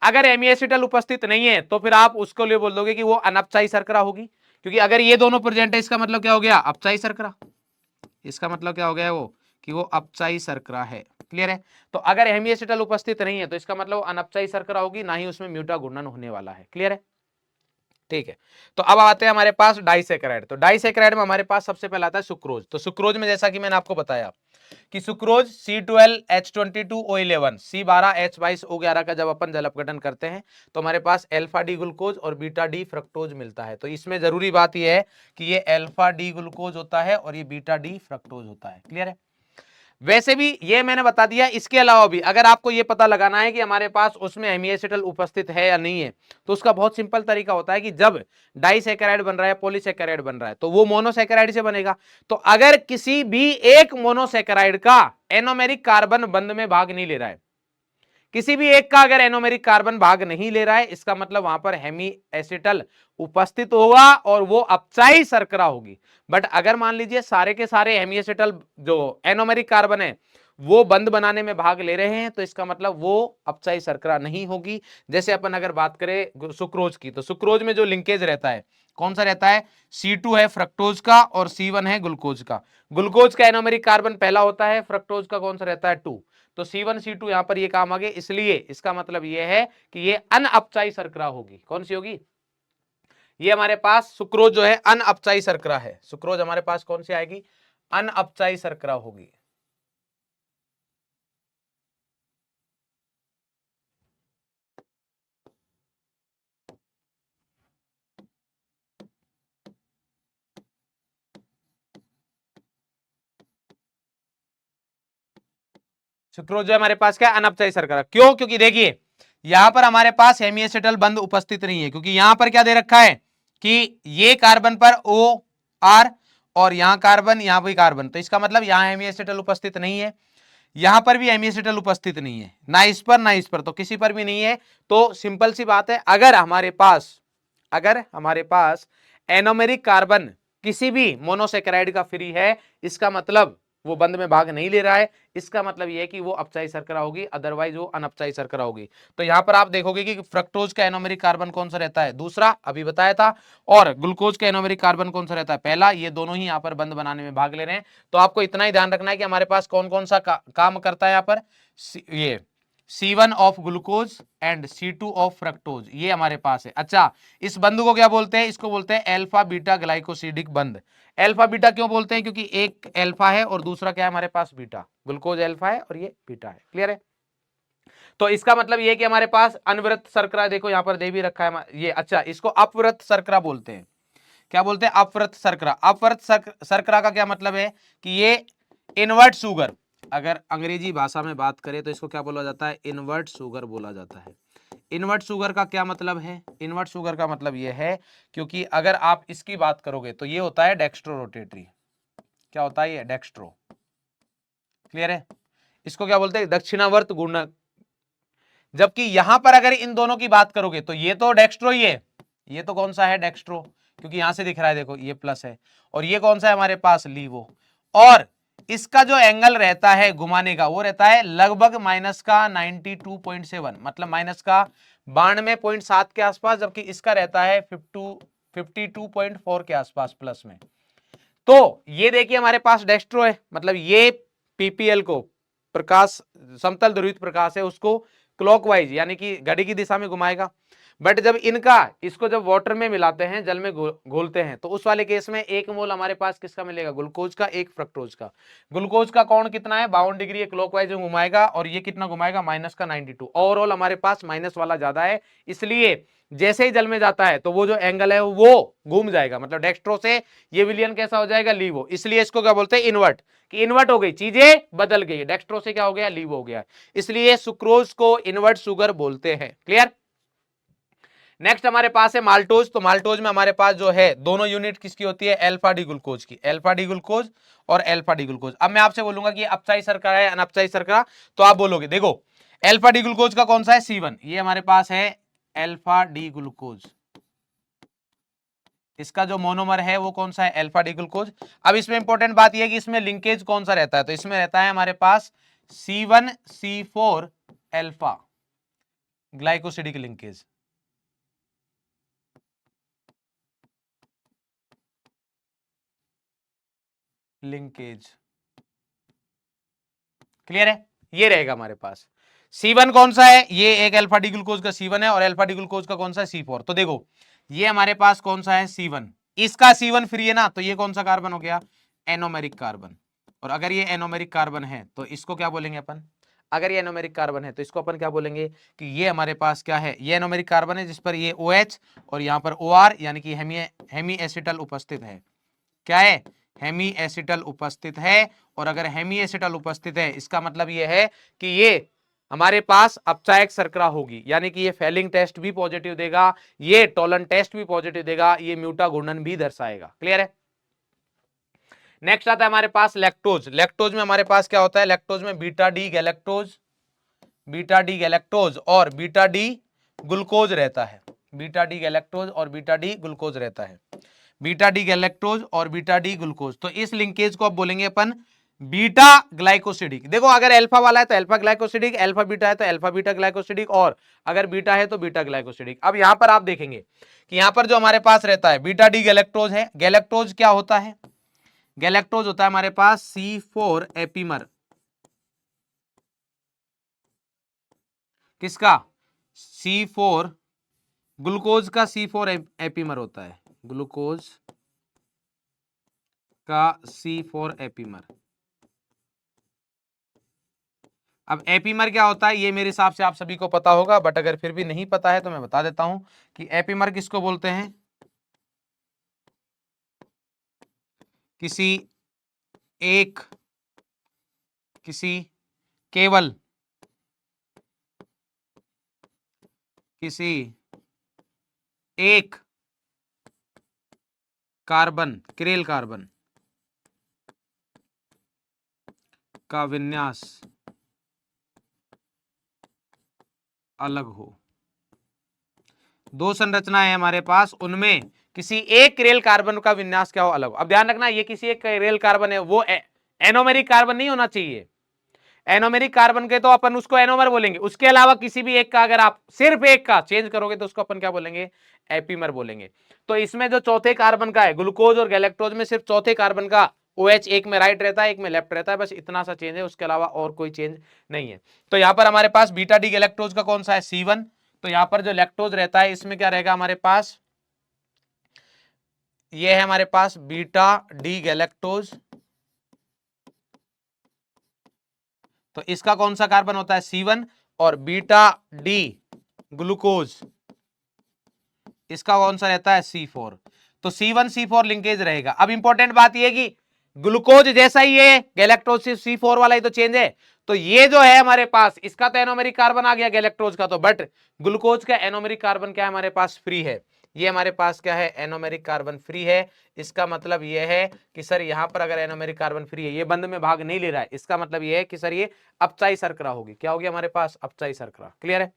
[SPEAKER 1] अगर हेमीएसिटल उपस्थित नहीं है तो फिर आप उसको लिए बोल दोगे कि वो अनअपचाई शर्करा होगी, क्योंकि अगर ये दोनों प्रेजेंट है इसका मतलब क्या हो गया? अपचाई शर्करा। इसका मतलब क्या हो गया? वो कि वो अपचाई शर्करा है। क्लियर है? तो अगर हेमीएसिटल उपस्थित नहीं है तो इसका मतलब अनअपचाई शर्करा होगी, ना ही उसमें म्यूटा घूर्णन होने वाला है। क्लियर है? ठीक है। तो अब आते हैं हमारे पास डाइसैकेराइड। तो डाइसैकेराइड में हमारे पास सबसे पहले आता है सुक्रोज। तो सुक्रोज में जैसा कि मैंने आपको बताया कि सुक्रोज C12H22O11 C12H22O11 का जब अपन जल अपघटन करते हैं तो हमारे पास अल्फा डी ग्लूकोज और बीटा डी फ्रक्टोज मिलता है। तो इसमें जरूरी बात यह है कि ये अल्फा डी ग्लूकोज होता है और ये बीटा डी फ्रक्टोज होता है। क्लियर है? वैसे भी ये मैंने बता दिया, इसके अलावा भी अगर आपको ये पता लगाना है कि हमारे पास उसमें हेमीएसिटल उपस्थित है या नहीं है तो उसका बहुत सिंपल तरीका होता है कि जब डाइसैकेराइड बन रहा है, पॉलीसैकेराइड बन रहा है, तो वो मोनोसैकेराइड से बनेगा। तो अगर किसी भी एक मोनोसैकेराइड का एनोमेरिक कार्बन बंध में भाग नहीं ले रहा है, किसी भी एक का अगर एनोमेरिक कार्बन भाग नहीं ले रहा है, इसका मतलब वहां पर हेमीएसिटल उपस्थित होगा और वो अपचाई शर्करा होगी। बट अगर मान लीजिए सारे के सारे हेमीएसिटल जो एनोमेरिक कार्बन है वो बंद बनाने में भाग ले रहे हैं तो इसका मतलब वो अपचाई शर्करा नहीं होगी। जैसे अपन अगर बात करें सुक्रोज की, तो सुक्रोज में जो लिंकेज रहता है कौन सा रहता है? C2 है फ्रक्टोज का और C1 है ग्लूकोज का। ग्लूकोज का एनोमेरिक कार्बन पहला होता है, फ्रक्टोज का कौन सा रहता है? 2। तो C1C2 यहां पर ये काम आ गए, इसलिए इसका मतलब ये है कि ये अनअपचाई शर्करा होगी। कौन सी होगी? ये हमारे पास सुक्रोज जो है अनअपचाई शर्करा है। सुक्रोज हमारे पास कौन सी आएगी? अनअपचाई शर्करा होगी। सुक्रोज जो हमारे पास क्या है? अनअपचाई शर्करा। क्यों? क्योंकि देखिए यहां पर हमारे पास हेमीएसिटल बंध उपस्थित नहीं है, क्योंकि यहां पर क्या दे रखा है कि ये कार्बन पर O R और यहां कार्बन, यहां भी कार्बन, तो इसका मतलब यहां हेमीएसिटल उपस्थित नहीं है, यहां पर भी हेमीएसिटल उपस्थित नहीं है, ना इस पर ना इस पर, तो किसी पर भी नहीं है। तो सिंपल सी बात है, अगर हमारे पास एनोमेरिक कार्बन किसी भी मोनोसेकेराइड का फ्री है, इसका मतलब वो बंध में भाग नहीं ले रहा है, इसका मतलब यह है कि वो अपचाई शर्करा होगी, अदरवाइज वो अनअपचाई शर्करा होगी। तो यहां पर आप देखोगे कि फ्रक्टोज का एनोमेरिक कार्बन कौन सा रहता है? दूसरा, अभी बताया था। और ग्लूकोज का एनोमेरिक कार्बन कौन सा रहता है? पहला। ये दोनों ही यहां पर बंध बनाने में भाग ले रहे हैं। तो आपको इतना ही ध्यान रखना है कि हमारे पास कौन कौन सा काम करता है यहां पर। ये C1 of glucose and C2 of fructose, ये हमारे पास है। अच्छा, इस बंध को क्या बोलते हैं? इसको बोलते हैं अल्फा बीटा ग्लाइकोसिडिक बंध। अल्फा बीटा क्यों बोलते हैं? क्योंकि एक अल्फा है और दूसरा क्या है हमारे पास? बीटा। ग्लूकोज अल्फा है और ये बीटा है। क्लियर है? तो इसका मतलब ये कि हमारे पास अनवृत्त शर्करा, देखो यहां पर दे भी रखा है ये। अच्छा, इसको अपवृत्त शर्करा बोलते हैं। क्या बोलते हैं? अपवृत्त शर्करा। अपवृत्त शर्करा का क्या मतलब है कि ये इनवर्ट शुगर, अगर अंग्रेजी भाषा में बात करें तो इसको क्या बोला जाता है? इनवर्ट शुगर बोला जाता है। इनवर्ट शुगर का क्या मतलब है? इनवर्ट शुगर का मतलब ये है, क्योंकि अगर आप इसकी बात करोगे तो ये होता है डेक्स्ट्रो रोटेटरी। क्या होता है ये? डेक्स्ट्रो। क्लियर है? इसको क्या बोलते हैं? दक्षिणावर्त गुणक। जबकि यहां पर अगर इन दोनों की बात करोगे तो ये तो डेक्स्ट्रो ही है, ये तो कौन सा है? डेक्स्ट्रो, क्योंकि यहां से दिख रहा है, देखो ये प्लस है, और ये कौन सा है हमारे पास? लीवो। और इसका जो एंगल रहता है घुमाने का, वो रहता है लगभग माइनस का 92.7, मतलब माइनस का 92.7 के आसपास, जबकि इसका रहता है 52.4 के आसपास प्लस में। तो ये देखिए हमारे पास डेक्स्ट्रो है, मतलब ये पीपीएल को, प्रकाश समतल ध्रुवित प्रकाश है, उसको क्लॉकवाइज यानी कि घड़ी की दिशा में घुमाएगा। बट जब इनका इसको जब वाटर में मिलाते हैं, जल में घोलते हैं, तो उस वाले केस में एक मोल हमारे पास किसका मिलेगा? ग्लूकोज का, एक फ्रक्टोज का। ग्लूकोज का कोण कितना है? 52 डिग्री क्लॉकवाइज में घुमाएगा, और ये कितना घुमाएगा? माइनस का 92। ओवरऑल हमारे पास माइनस वाला ज्यादा है, इसलिए जैसे ही जल में जाता है तो वो जो एंगल है वो घूम जाएगा, मतलब डेक्स्ट्रो से ये विलियन कैसा हो जाएगा? लीवो। इसलिए इसको क्या बोलते हैं? इन्वर्ट। कि इन्वर्ट हो गई, चीजें बदल गई, डेक्स्ट्रो से क्या हो गया? लीवो हो गया, इसलिए सुक्रोज को इन्वर्ट शुगर बोलते हैं। क्लियर? नेक्स्ट हमारे पास है माल्टोज। तो माल्टोज में हमारे पास जो है दोनों यूनिट किसकी होती है? अल्फा डी ग्लूकोज की। अल्फा डी ग्लूकोज और अल्फा डी ग्लूकोज। अब मैं आपसे बोलूंगा कि अपचाई शर्करा है अनअपचाई शर्करा, तो आप बोलोगे, देखो अल्फा डी ग्लूकोज का कौन सा है? C1। ये हमारे पास है अल्फा डी ग्लूकोज। इसका जो मोनोमर है वो कौन सा है? Alpha D glucose. अब इसमें इंपॉर्टेंट बात यह है कि इसमें लिंकेज कौन सा रहता है? तो इसमें रहता है हमारे पास C1C4 alpha glycosidic linkage. Linkage. Clear है? ये रहेगा हमारे पास। C1 कौन सा है? ये एक अल्फा डी ग्लूकोज का C1 है, और अल्फा डी ग्लूकोज का कौन सा है? C4। तो देखो ये हमारे पास कौन सा है? C1। इसका C1 फ्री है ना, तो ये कौन सा कार्बन हो गया? Anomeric carbon. और अगर ये एनोमेरिक कार्बन है तो इसको क्या बोलेंगे अपन? अगर ये एनोमेरिक कार्बन है तो इसको अपन क्या बोलेंगे कि ये हमारे पास क्या है? ये एनोमेरिक कार्बन है जिस पर ये OH और यहां पर OR यानी कि हेमी एसिटल उपस्थित है। क्या है? हेमी एसिटल उपस्थित है। और अगर हेमी एसिटल उपस्थित है, इसका मतलब यह है कि ये हमारे पास अपचायक शर्करा होगी, यानी कि ये फेलिंग टेस्ट भी पॉजिटिव देगा, ये टोलन टेस्ट भी पॉजिटिव देगा, ये म्यूटा घूर्णन भी दर्शाएगा। क्लियर है? नेक्स्ट आता है हमारे पास लैक्टोज। लैक्टोज में हमारे पास क्या होता है? लैक्टोज में beta D galactose, beta D galactose और बीटा डी ग्लूकोज रहता है। बीटा डी गैलेक्टोज और बीटा डी ग्लूकोज रहता है। बीटा डी गैलेक्टोज और बीटा डी ग्लूकोज। तो इस लिंकेज को अब बोलेंगे अपन बीटा ग्लाइकोसिडिक। देखो अगर अल्फा वाला है तो अल्फा ग्लाइकोसिडिक, अल्फा बीटा है तो अल्फा बीटा ग्लाइकोसिडिक, और अगर बीटा है तो बीटा ग्लाइकोसिडिक। अब यहां पर आप देखेंगे कि यहां पर जो हमारे पास रहता है बीटा डी गैलेक्टोज है। गैलेक्टोज क्या होता है? गैलेक्टोज होता है हमारे पास C4 एपीमर। किसका? C4, ग्लूकोज का C4 एपीमर होता है, ग्लूकोज का C4 एपीमर। अब एपीमर क्या होता है ये मेरे हिसाब से आप सभी को पता होगा, बट अगर फिर भी नहीं पता है तो मैं बता देता हूं कि एपीमर किसको बोलते हैं? किसी एक, किसी केवल, किसी एक कार्बन, किरेल कार्बन का विन्यास अलग हो। दो संरचनाएं हैं हमारे पास, उनमें किसी एक किरेल कार्बन का विन्यास क्या हो, अलग हो। अब ध्यान रखना ये किसी एक किरेल कार्बन है, वो एनोमेरिक कार्बन नहीं होना चाहिए। एनोमेरिक कार्बन के तो अपन उसको एनोमर बोलेंगे, उसके अलावा किसी भी एक का अगर आप सिर्फ एक का चेंज करोगे तो उसको अपन क्या बोलेंगे? एपीमर बोलेंगे। तो इसमें जो चौथे कार्बन का है, ग्लूकोज और गैलेक्टोज में सिर्फ चौथे कार्बन का OH एक में राइट रहता है, एक में लेफ्ट रहता है, बस इतना सा चेंज है, उसके अलावा और कोई चेंज नहीं है। तो यहां पर हमारे पास बीटा डी गैलेक्टोज का कौन सा है? C1। तो यहां पर जो लैक्टोज रहता है इसमें क्या रहेगा हमारे पास? ये है हमारे पास बीटा डी गैलेक्टोज। तो इसका कौन सा कार्बन होता है? C1। और बीटा डी ग्लूकोज, इसका कौन सा रहता है? C4। तो C1 C4 लिंकेज रहेगा। अब इंपॉर्टेंट बात यह कि ग्लूकोज जैसा ही है, गैलेक्टोज सिर्फ C4 वाला ही तो चेंज है। तो ये जो है हमारे पास, इसका तो एनोमेरिक कार्बन आ गया गैलेक्टोज का, तो बट ग्लूकोज का एनोमेरिक कार्बन क्या है हमारे पास? फ्री है। ये हमारे पास क्या है? एनोमेरिक कार्बन फ्री है। इसका मतलब ये है कि सर यहां पर अगर एनोमेरिक कार्बन फ्री है, ये बंध में भाग नहीं ले रहा है, इसका मतलब ये है कि सर ये अपचाई शर्करा होगी। क्या होगी हमारे पास? अपचाई शर्करा। क्लियर है?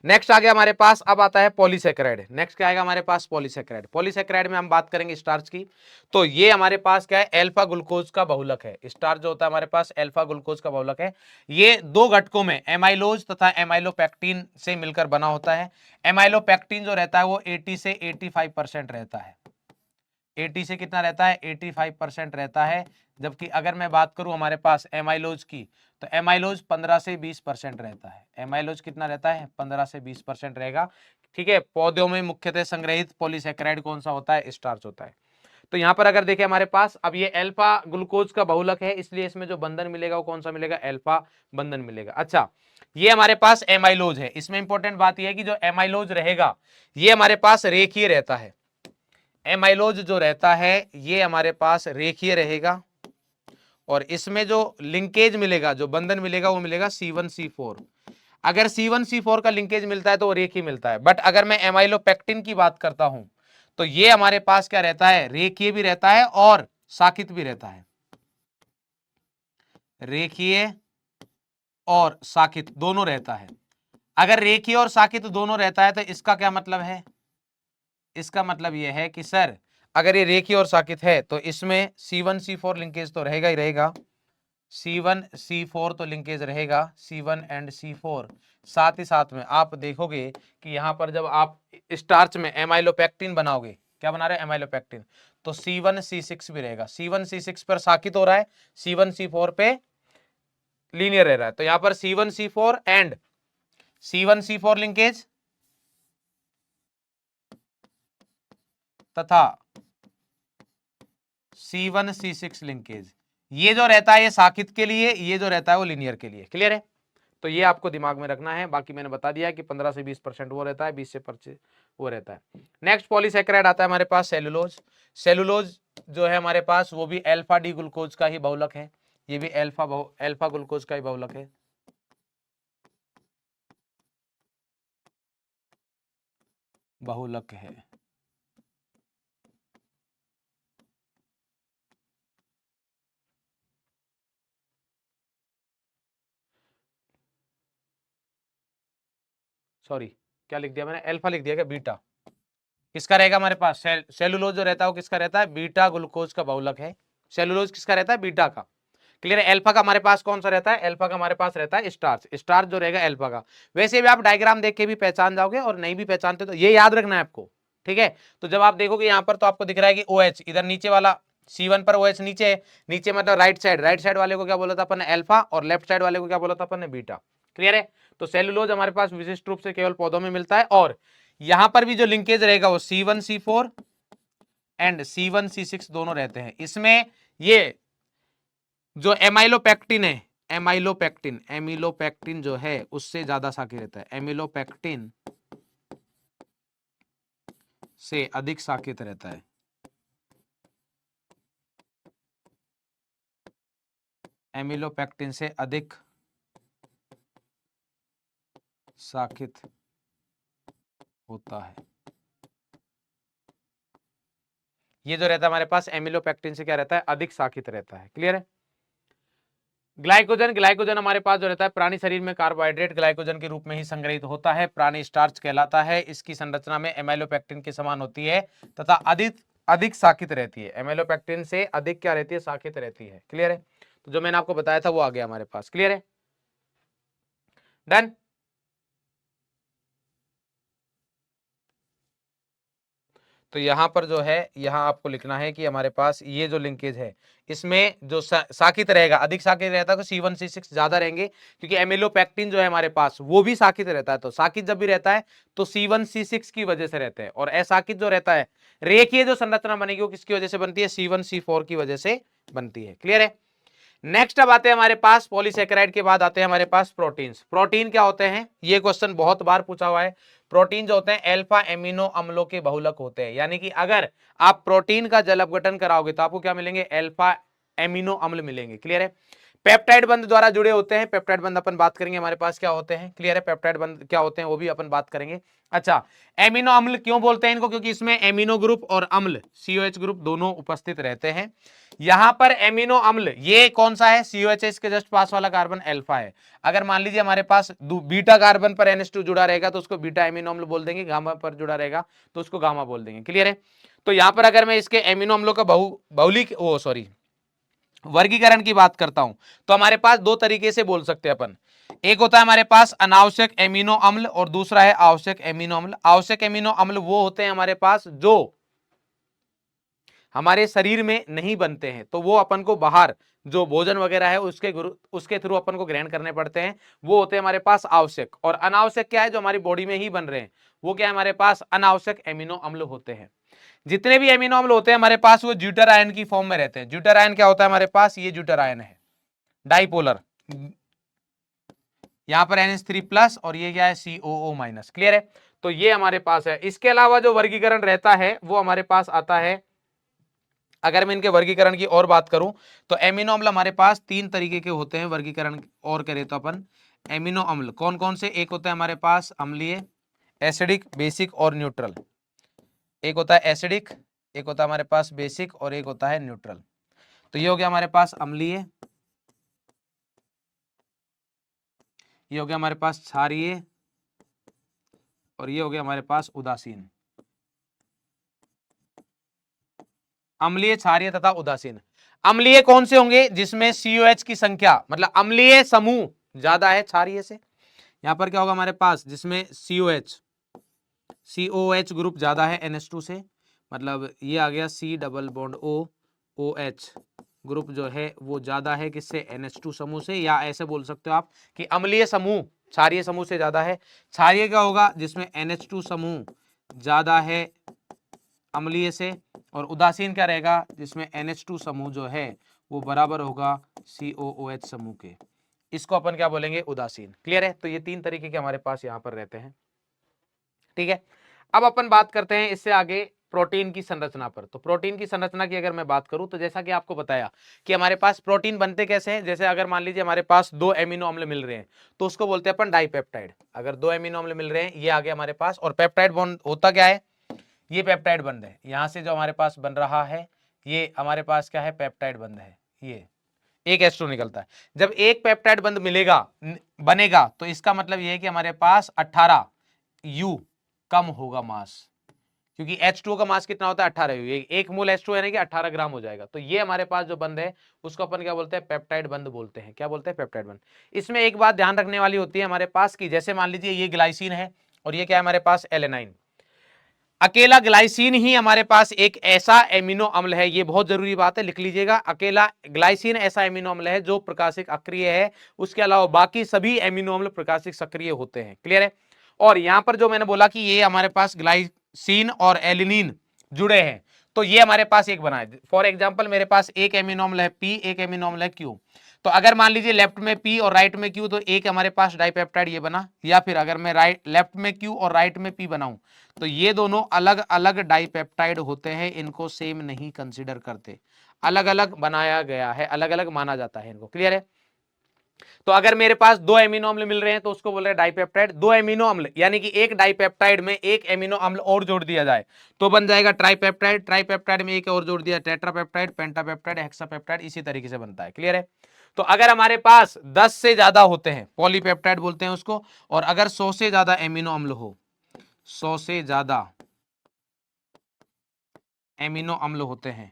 [SPEAKER 1] नेक्स्ट आ गया हमारे पास, अब आता है पॉलीसेकेराइड। नेक्स्ट क्या आएगा हमारे पास? पॉलीसेकेराइड। पॉलीसेकेराइड में हम बात करेंगे स्टार्च की। तो ये हमारे पास क्या है? अल्फा ग्लूकोज का बहुलक है। स्टार्च जो होता है हमारे पास अल्फा ग्लूकोज का बहुलक है। ये दो घटकों में एमाइलोज तथा एमाइलोपेक्टिन से मिलकर बना होता है। एमाइलोपेक्टिन जो रहता है वो 80 से 85% रहता है। 80 से कितना रहता है? 85% रहता है। जबकि अगर मैं बात करूं हमारे पास एमाइलोज की, तो एमाइलोज 15 से 20% रहता है। एमाइलोज कितना रहता है? 15 से 20% रहेगा। ठीक है। पौधों में मुख्यतः संग्रहित पॉलीसेकेराइड कौन सा होता है? स्टार्च होता है। तो यहां पर अगर देखें हमारे पास, अब ये अल्फा ग्लूकोज का बहुलक है, इसलिए इसमें जो बंधन मिलेगा वो कौन सा मिलेगा? अल्फा बंधन मिलेगा। अच्छा, ये हमारे पास एमाइलोज है। इसमें इंपॉर्टेंट बात यह है कि जो एमाइलोज रहेगा ये हमारे पास रेखीय रहता है। एमाइलोज जो रहता है ये हमारे पास रेखीय रहेगा, और इसमें जो लिंकेज मिलेगा, जो बंधन मिलेगा वो मिलेगा C1C4। अगर C1C4 का लिंकेज मिलता है तो वो रेखीय मिलता है। बट अगर मैं एमाइलोपेक्टिन की बात करता हूं तो ये हमारे पास क्या रहता है? रेखीय भी रहता है और साकित भी रहता है। रेखीय और साकित दोनों रहता है। अगर रेखीय और साकित दोनों रहता है तो इसका क्या मतलब है? इसका मतलब यह है कि सर अगर ये रेखीय और साकित है तो इसमें C1C4 लिंकेज तो रहेगा ही रहेगा। C1C4 तो लिंकेज रहेगा, C1 एंड C4। साथ ही साथ में आप देखोगे कि यहां पर जब आप स्टार्च में एमाइलोपेक्टिन बनाओगे, क्या बना रहे हैं? एमाइलोपेक्टिन, तो C1C6 भी रहेगा। C1C6 पर साकित हो रहा है, C1C4 पे लीनियर रह रहा है। तो यहां पर C1C4 एंड C1C4 लिंकेज तथा C1C6 लिंकेज, ये जो रहता है ये साकित के लिए, ये जो रहता है वो लीनियर के लिए। क्लियर है? तो ये आपको दिमाग में रखना है। बाकी मैंने बता दिया कि 15 से 20% वो रहता है, 20 से 25 वो रहता है। नेक्स्ट पॉलीसेकेराइड आता है हमारे पास सेलुलोज। सेलुलोज जो है हमारे पास वो भी अल्फा डी ग्लूकोज का ही बहुलक है। ये भी अल्फा ग्लूकोज का ही बहुलक है। बहुलक है। सॉरी, क्या लिख दिया मैंने? अल्फा लिख दिया क्या? बीटा। किसका रहेगा हमारे पास? सेलुलोज जो रहता है वो किसका रहता है? बीटा ग्लूकोज का बहुलक है। सेलुलोज किसका रहता है? बीटा का। क्लियर है? अल्फा का हमारे पास कौन सा रहता है? अल्फा का हमारे पास रहता है स्टार्च। स्टार्च जो रहेगा अल्फा का। वैसे भी आप डायग्राम देख के भी पहचान जाओगे, और नहीं भी पहचानते तो ये याद रखना है आपको। ठीक है? तो जब आप देखोगे यहाँ पर तो आपको दिख रहा है कि OH इधर नीचे वाला, C1 पर OH नीचे है। नीचे मतलब राइट साइड वाले को क्या बोला था अपन ने? अल्फा, और लेफ्ट साइड वाले को क्या बोला था अपन ने? बीटा। क्लियर है। तो सेलुलोज हमारे पास विशिष्ट रूप से केवल पौधों में मिलता है, और यहां पर भी जो लिंकेज रहेगा वो C1C4 एंड C1C6 दोनों रहते हैं। इसमें ये जो एमाइलोपेक्टिन है, एमिलोपेक्टिन जो है उससे ज्यादा साकी रहता है, एमिलोपेक्टिन से अधिक साकित रहता है, एमिलोपेक्टिन से अधिक साकित होता है। ये जो रहता है हमारे पास एमिलोपेक्टिन से क्या रहता है, अधिक साकित रहता है। क्लियर है। ग्लाइकोजन, ग्लाइकोजन हमारे पास जो रहता है प्राणी शरीर में कार्बोहाइड्रेट ग्लाइकोजन के रूप में ही संग्रहित होता है, प्राणी स्टार्च कहलाता है। इसकी संरचना में एमाइलोपेक्टिन के समान होती है तथा अधिक अधिक साकित रहती है, एमाइलोपेक्टिन से अधिक क्या रहती है, साकित रहती है। क्लियर है। तो जो मैंने आपको बताया था वो आ गया हमारे पास। क्लियर है, डन। तो यहां पर जो है, यहां आपको लिखना है कि हमारे पास ये जो लिंकेज है इसमें जो साकित रहेगा, अधिक साकित रहता है तो C1C6 ज्यादा रहेंगे, क्योंकि एमिलोपेक्टिन जो है हमारे पास वो भी साकित रहता है। तो साकित जब भी रहता है तो C1C6 की वजह से रहते हैं, और असाकित जो रहता है, रेखीय जो संरचना बनेगी वो किसकी वजह से बनती है, C1C4 की वजह से बनती है। क्लियर है। नेक्स्ट अब आते हैं हमारे पास पॉलीसेकेराइड के बाद आते हैं हमारे पास प्रोटीन्स। प्रोटीन क्या होते हैं, ये क्वेश्चन बहुत बार पूछा हुआ है। प्रोटीन जो होते हैं अल्फा एमिनो अम्लों के बहुलक होते हैं, यानी कि अगर आप प्रोटीन का जल अपघटन कराओगे तो आपको क्या मिलेंगे, अल्फा एमिनो अम्ल मिलेंगे। क्लियर है। पेप्टाइड बंध द्वारा जुड़े होते हैं, पेप्टाइड बंध अपन बात करेंगे हमारे पास क्या होते हैं। क्लियर है, पेप्टाइड बंध क्या होते हैं वो भी अपन बात करेंगे। अच्छा, एमिनो अम्ल क्यों बोलते हैं इनको, क्योंकि इसमें एमिनो ग्रुप और अम्ल COH ग्रुप दोनों उपस्थित रहते हैं। यहां पर एमिनो अम्ल ये कौन सा है, COH है, इसके जस्ट पास वाला कार्बन अल्फा है। अगर मान लीजिए हमारे पास बीटा कार्बन पर NH2 जुड़ा रहेगा तो उसको बीटा एमिनो अम्ल बोल देंगे, गामा पर जुड़ा रहेगा तो उसको गामा बोल देंगे। क्लियर है। तो यहां पर अगर मैं इसके एमिनो अम्लों का वर्गीकरण की बात करता हूं तो हमारे पास दो तरीके से बोल सकते हैं अपन। एक होता है हमारे पास अनावश्यक एमिनो अम्ल और दूसरा है आवश्यक एमिनो अम्ल। आवश्यक एमिनो अम्ल वो होते हैं हमारे पास जो हमारे शरीर में नहीं बनते हैं, तो वो अपन को बाहर जो भोजन वगैरह है उसके थ्रू अपन को ग्रहण करने पड़ते हैं, वो होते हैं हमारे पास आवश्यक। और अनावश्यक क्या है, जो हमारी बॉडी में ही बन रहे हैं, वो क्या है हमारे पास अनावश्यक एमिनो अम्ल होते हैं। जितने भी एमिनो अम्ल होते हैं हमारे पास वो ज्यूटर आयन की फॉर्म में रहते हैं। ज्यूटर आयन क्या होता है हमारे पास, ये ज्यूटर आयन है, डाइपोलर, यहां पर NH3+ और ये क्या है COO-। क्लियर है। तो ये हमारे पास है। इसके अलावा जो वर्गीकरण रहता है वो हमारे पास आता है, अगर मैं इनके वर्गीकरण की और बात करूं तो एमिनो अम्ल हमारे पास तीन तरीके के होते हैं वर्गीकरण और करें तो अपन। एमिनो अम्ल कौन कौन से, एक होता है हमारे पास अम्लीय, एसिडिक, बेसिक और न्यूट्रल। एक होता है एसिडिक, एक होता है हमारे पास बेसिक और एक होता है न्यूट्रल। तो ये हो गया हमारे पास अम्लीय, ये हो गया हमारे पास क्षारीय और ये हो गया हमारे पास उदासीन। अम्लीय, क्षारीय तथा उदासीन। अम्लीय कौन से होंगे, जिसमें COH की संख्या, मतलब अम्लीय समूह ज्यादा है क्षारीय से। यहां पर क्या होगा हमारे पास, जिसमें COH ग्रुप ज्यादा है NH2 से, मतलब ये आ गया C+O OH ग्रुप जो है वो ज्यादा है किससे, NH2 समूह से। या ऐसे बोल सकते हो आप कि अम्लीय समूह क्षारीय समूह से ज्यादा है। क्षारीय क्या होगा, जिसमें NH2 समूह ज्यादा है अम्लीय से, और उदासीन क्या रहेगा, जिसमें NH2 समूह जो है वो बराबर होगा COOH समूह के। इसको अपन क्या बोलेंगे, उदासीन। क्लियर है। तो ये तीन तरीके के हमारे पास यहां पर रहते हैं। ठीक है। अब अपन बात करते हैं इससे आगे प्रोटीन की संरचना पर। तो प्रोटीन की संरचना की अगर मैं बात करूं तो जैसा कि आपको बताया कि हमारे पास प्रोटीन बनते कैसे हैं, जैसे अगर मान लीजिए हमारे पास दो एमिनो अम्ल मिल रहे हैं तो उसको बोलते हैं अपन डाइपेप्टाइड। अगर दो एमिनो अम्ल मिल रहे हैं, ये आ गया हमारे पास, और पेप्टाइड बॉन्ड होता क्या है, ये पेप्टाइड बंध है। यहां से जो हमारे पास बन रहा है ये हमारे पास क्या है, पेप्टाइड बंध है। ये एक H2 निकलता है। जब एक पेप्टाइड बंध बनेगा तो इसका मतलब ये है कि हमारे पास 18 U कम होगा मास, क्योंकि H2 का मास कितना होता है, 18 U। एक मोल H2 यानी कि 18 ग्राम हो जाएगा। तो ये हमारे पास जो बंध है उसको अपन क्या बोलते हैं, पेप्टाइड बंध बोलते हैं। क्या बोलते हैं, पेप्टाइड बंध। इसमें एक बात ध्यान रखने वाली होती है हमारे पास की, जैसे मान लीजिए ये ग्लाइसिन है और ये क्या है हमारे पास, एलेनाइन। अकेला ग्लाइसिन ही हमारे पास एक ऐसा एमिनो अम्ल है, ये बहुत जरूरी बात है, लिख लीजिएगा। अकेला ग्लाइसिन ऐसा एमिनो अम्ल है जो प्रकाशिक अक्रिय है, उसके अलावा बाकी सभी एमिनो अम्ल प्रकाशिक सक्रिय होते हैं। क्लियर है। और यहां पर जो मैंने बोला कि ये हमारे पास ग्लाइसिन और एलिनिन जुड़े हैं, तो ये हमारे पास एक बना है। फॉर एग्जाम्पल मेरे पास एक एमिनो अम्ल है पी, एक एमिनो अम्ल है क्यू, तो अगर मान लीजिए लेफ्ट में पी और राइट में क्यू, तो एक हमारे पास डाइपेप्टाइड ये बना। या फिर अगर मैं लेफ्ट में क्यू और राइट में पी बनाऊं, तो ये दोनों अलग अलग डाइपेप्टाइड होते हैं, इनको सेम नहीं कंसीडर करते, अलग अलग बनाया गया है, अलग अलग माना जाता है इनको। क्लियर है। तो अगर मेरे पास दो एमिनो अम्ल मिल रहे हैं तो उसको बोल रहे हैं डाइपेप्टाइड। दो एमिनो अम्ल यानी कि एक डाइपेप्टाइड में एक एमिनो अम्ल और जोड़ दिया जाए तो बन जाएगा ट्राइपेप्टाइड। ट्राइपेप्टाइड में एक और जोड़ दिया टेट्रापेप्टाइड, पेंटापेप्टाइड, हेक्सापेप्टाइड, इसी तरीके से बनता है। क्लियर है। तो अगर हमारे पास 10 से ज्यादा होते हैं, पॉलीपेप्टाइड बोलते हैं उसको, और अगर 100 से ज्यादा एमिनो अम्ल हो, 100 से ज्यादा एमिनो अम्ल होते हैं,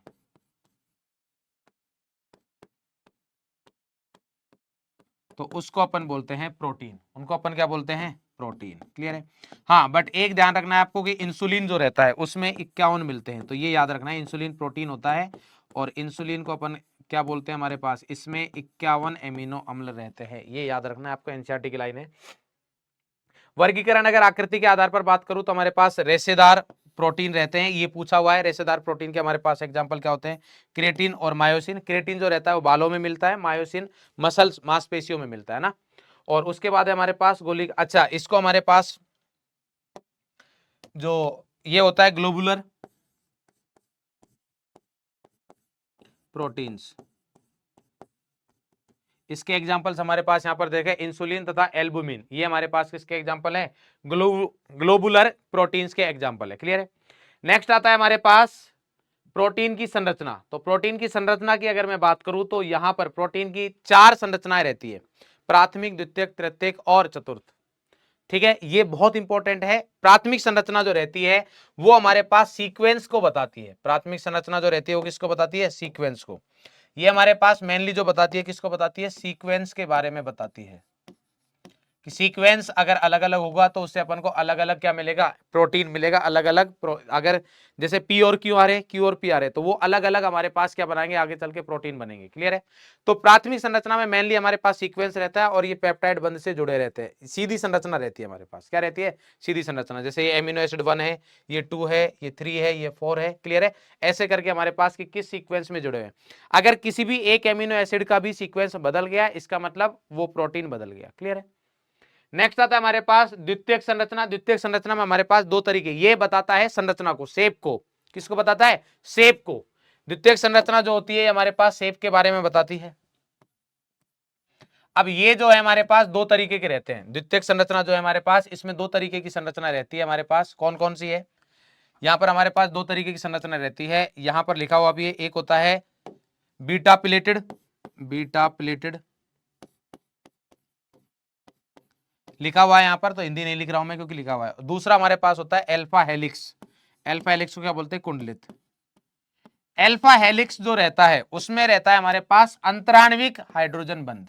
[SPEAKER 1] तो उसको अपन बोलते हैं प्रोटीन। उनको अपन क्या बोलते हैं? प्रोटीन। क्लियर है। हाँ, बट एक ध्यान रखना है आपको कि इंसुलिन जो रहता है उसमें 51 मिलते हैं, तो ये याद रखना है, इंसुलिन प्रोटीन होता है और इंसुलिन को अपन क्या बोलते हैं, हमारे पास इसमें 51 एमिनो अम्ल रहते हैं, ये याद रखना है आपको, एनसीईआरटी की लाइन है। वर्गीकरण अगर आकृति के आधार पर बात करूं तो हमारे पास रेशेदार प्रोटीन रहते हैं, ये पूछा हुआ है। रेशेदार प्रोटीन के हमारे पास एग्जांपल क्या होते हैं? क्रिएटिन और मायोसिन। क्रिएटिन जो रहता है वो बालों में मिलता है, मायोसिन मसल्स मांसपेशियों में मिलता है ना। और उसके बाद है हमारे पास गोली, अच्छा इसको हमारे पास जो ये होता है ग्लोबुलर प्रोटीन्स, इसके एग्जांपल्स हमारे पास यहां पर देखें, इंसुलिन तथा एल्बुमिन, ये हमारे पास किसके एग्जांपल है? ग्लोबुलर प्रोटीन्स के एग्जांपल है। क्लियर है। नेक्स्ट आता है हमारे पास प्रोटीन की संरचना। तो प्रोटीन की संरचना की अगर मैं बात करूं तो यहां पर प्रोटीन की 4 संरचनाएं रहती है, प्राथमिक, द्वितीयक, तृतीयक और चतुर्थ। ठीक है, ये बहुत इंपॉर्टेंट है। प्राथमिक संरचना जो रहती है वो हमारे पास सीक्वेंस को बताती है। प्राथमिक संरचना जो रहती है वो किसको बताती है? सीक्वेंस को। ये हमारे पास मेनली जो बताती है, किसको बताती है? सीक्वेंस के बारे में बताती है कि सीक्वेंस अगर अलग अलग होगा तो उससे अपन को अलग अलग क्या मिलेगा? प्रोटीन मिलेगा। अलग अलग अगर जैसे पी और क्यू आ रहे, क्यू और पी आ रहे, तो वो अलग अलग हमारे पास क्या बनाएंगे? आगे चल के प्रोटीन बनेंगे। क्लियर है। तो प्राथमिक संरचना में मेनली हमारे पास सीक्वेंस रहता है और ये पेप्टाइड बंध से जुड़े रहते हैं। सीधी संरचना रहती है हमारे पास। क्या रहती है? सीधी संरचना। जैसे ये एमिनो एसिड 1 है, ये 2 है, ये 3 है, ये 4 है। क्लियर है। ऐसे करके हमारे पास कि किस सीक्वेंस में जुड़े हैं। अगर किसी भी एक एमिनो एसिड का भी सीक्वेंस बदल गया, इसका मतलब वो प्रोटीन बदल गया। क्लियर है। नेक्स्ट आता है हमारे पास द्वितीयक संरचना। द्वितीयक संरचना में हमारे पास दो तरीके, ये बताता है संरचना को, शेप को। किसको बताता है? शेप को। द्वितीयक संरचना जो होती है हमारे पास शेप के बारे में बताती है। अब ये जो है हमारे पास दो तरीके के रहते हैं। द्वितीयक संरचना जो है हमारे पास, इसमें दो तरीके की संरचना रहती है हमारे पास। कौन कौन सी है? यहां पर हमारे पास दो तरीके की संरचना रहती है, यहां पर लिखा हुआ भी है। एक होता है बीटा प्लेटेड, बीटा प्लेटेड लिखा हुआ है यहां पर, तो हिंदी नहीं लिख रहा हूं मैं क्योंकि लिखा हुआ है। दूसरा हमारे पास होता है अल्फा हेलिक्स। अल्फा हेलिक्स को क्या बोलते हैं? कुंडलित। अल्फा हेलिक्स जो रहता है उसमें रहता है हमारे पास अंतराण्विक हाइड्रोजन बंध।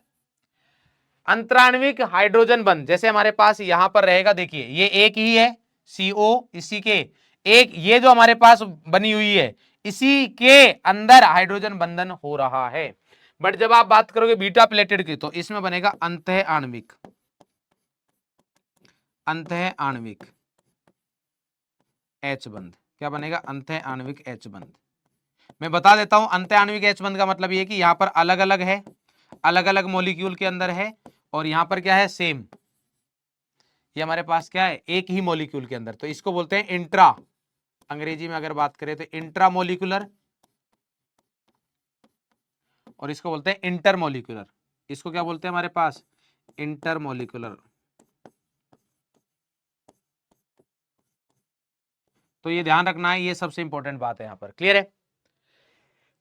[SPEAKER 1] अंतराण्विक हाइड्रोजन बंध जैसे हमारे पास यहां पर रहेगा, देखिए ये एक ही है CO, इसी के एक ये जो हमारे पास बनी हुई है, इसी के अंदर हाइड्रोजन बंधन हो रहा है। बट जब आप बात करोगे बीटा प्लेटेड की, तो इसमें बनेगा अंतः आणविक, अंतः आणविक H बंध। क्या बनेगा? अंतः आणविक H बंध। मैं बता देता हूं, अंतः आणविक H बंध का मतलब ये है कि यहां पर अलग अलग है, अलग अलग मॉलिक्यूल के अंदर है, और यहां पर क्या है? सेम। ये हमारे पास क्या है? एक ही मॉलिक्यूल के अंदर, तो इसको बोलते हैं इंट्रा। अंग्रेजी में अगर बात करें तो इंट्रा मॉलिक्यूलर, और इसको बोलते हैं इंटर मॉलिक्यूलर। इसको क्या बोलते हैं हमारे पास? Inter molecular. तो ये ध्यान रखना है, ये सबसे इंपॉर्टेंट बात है यहां पर। क्लियर है।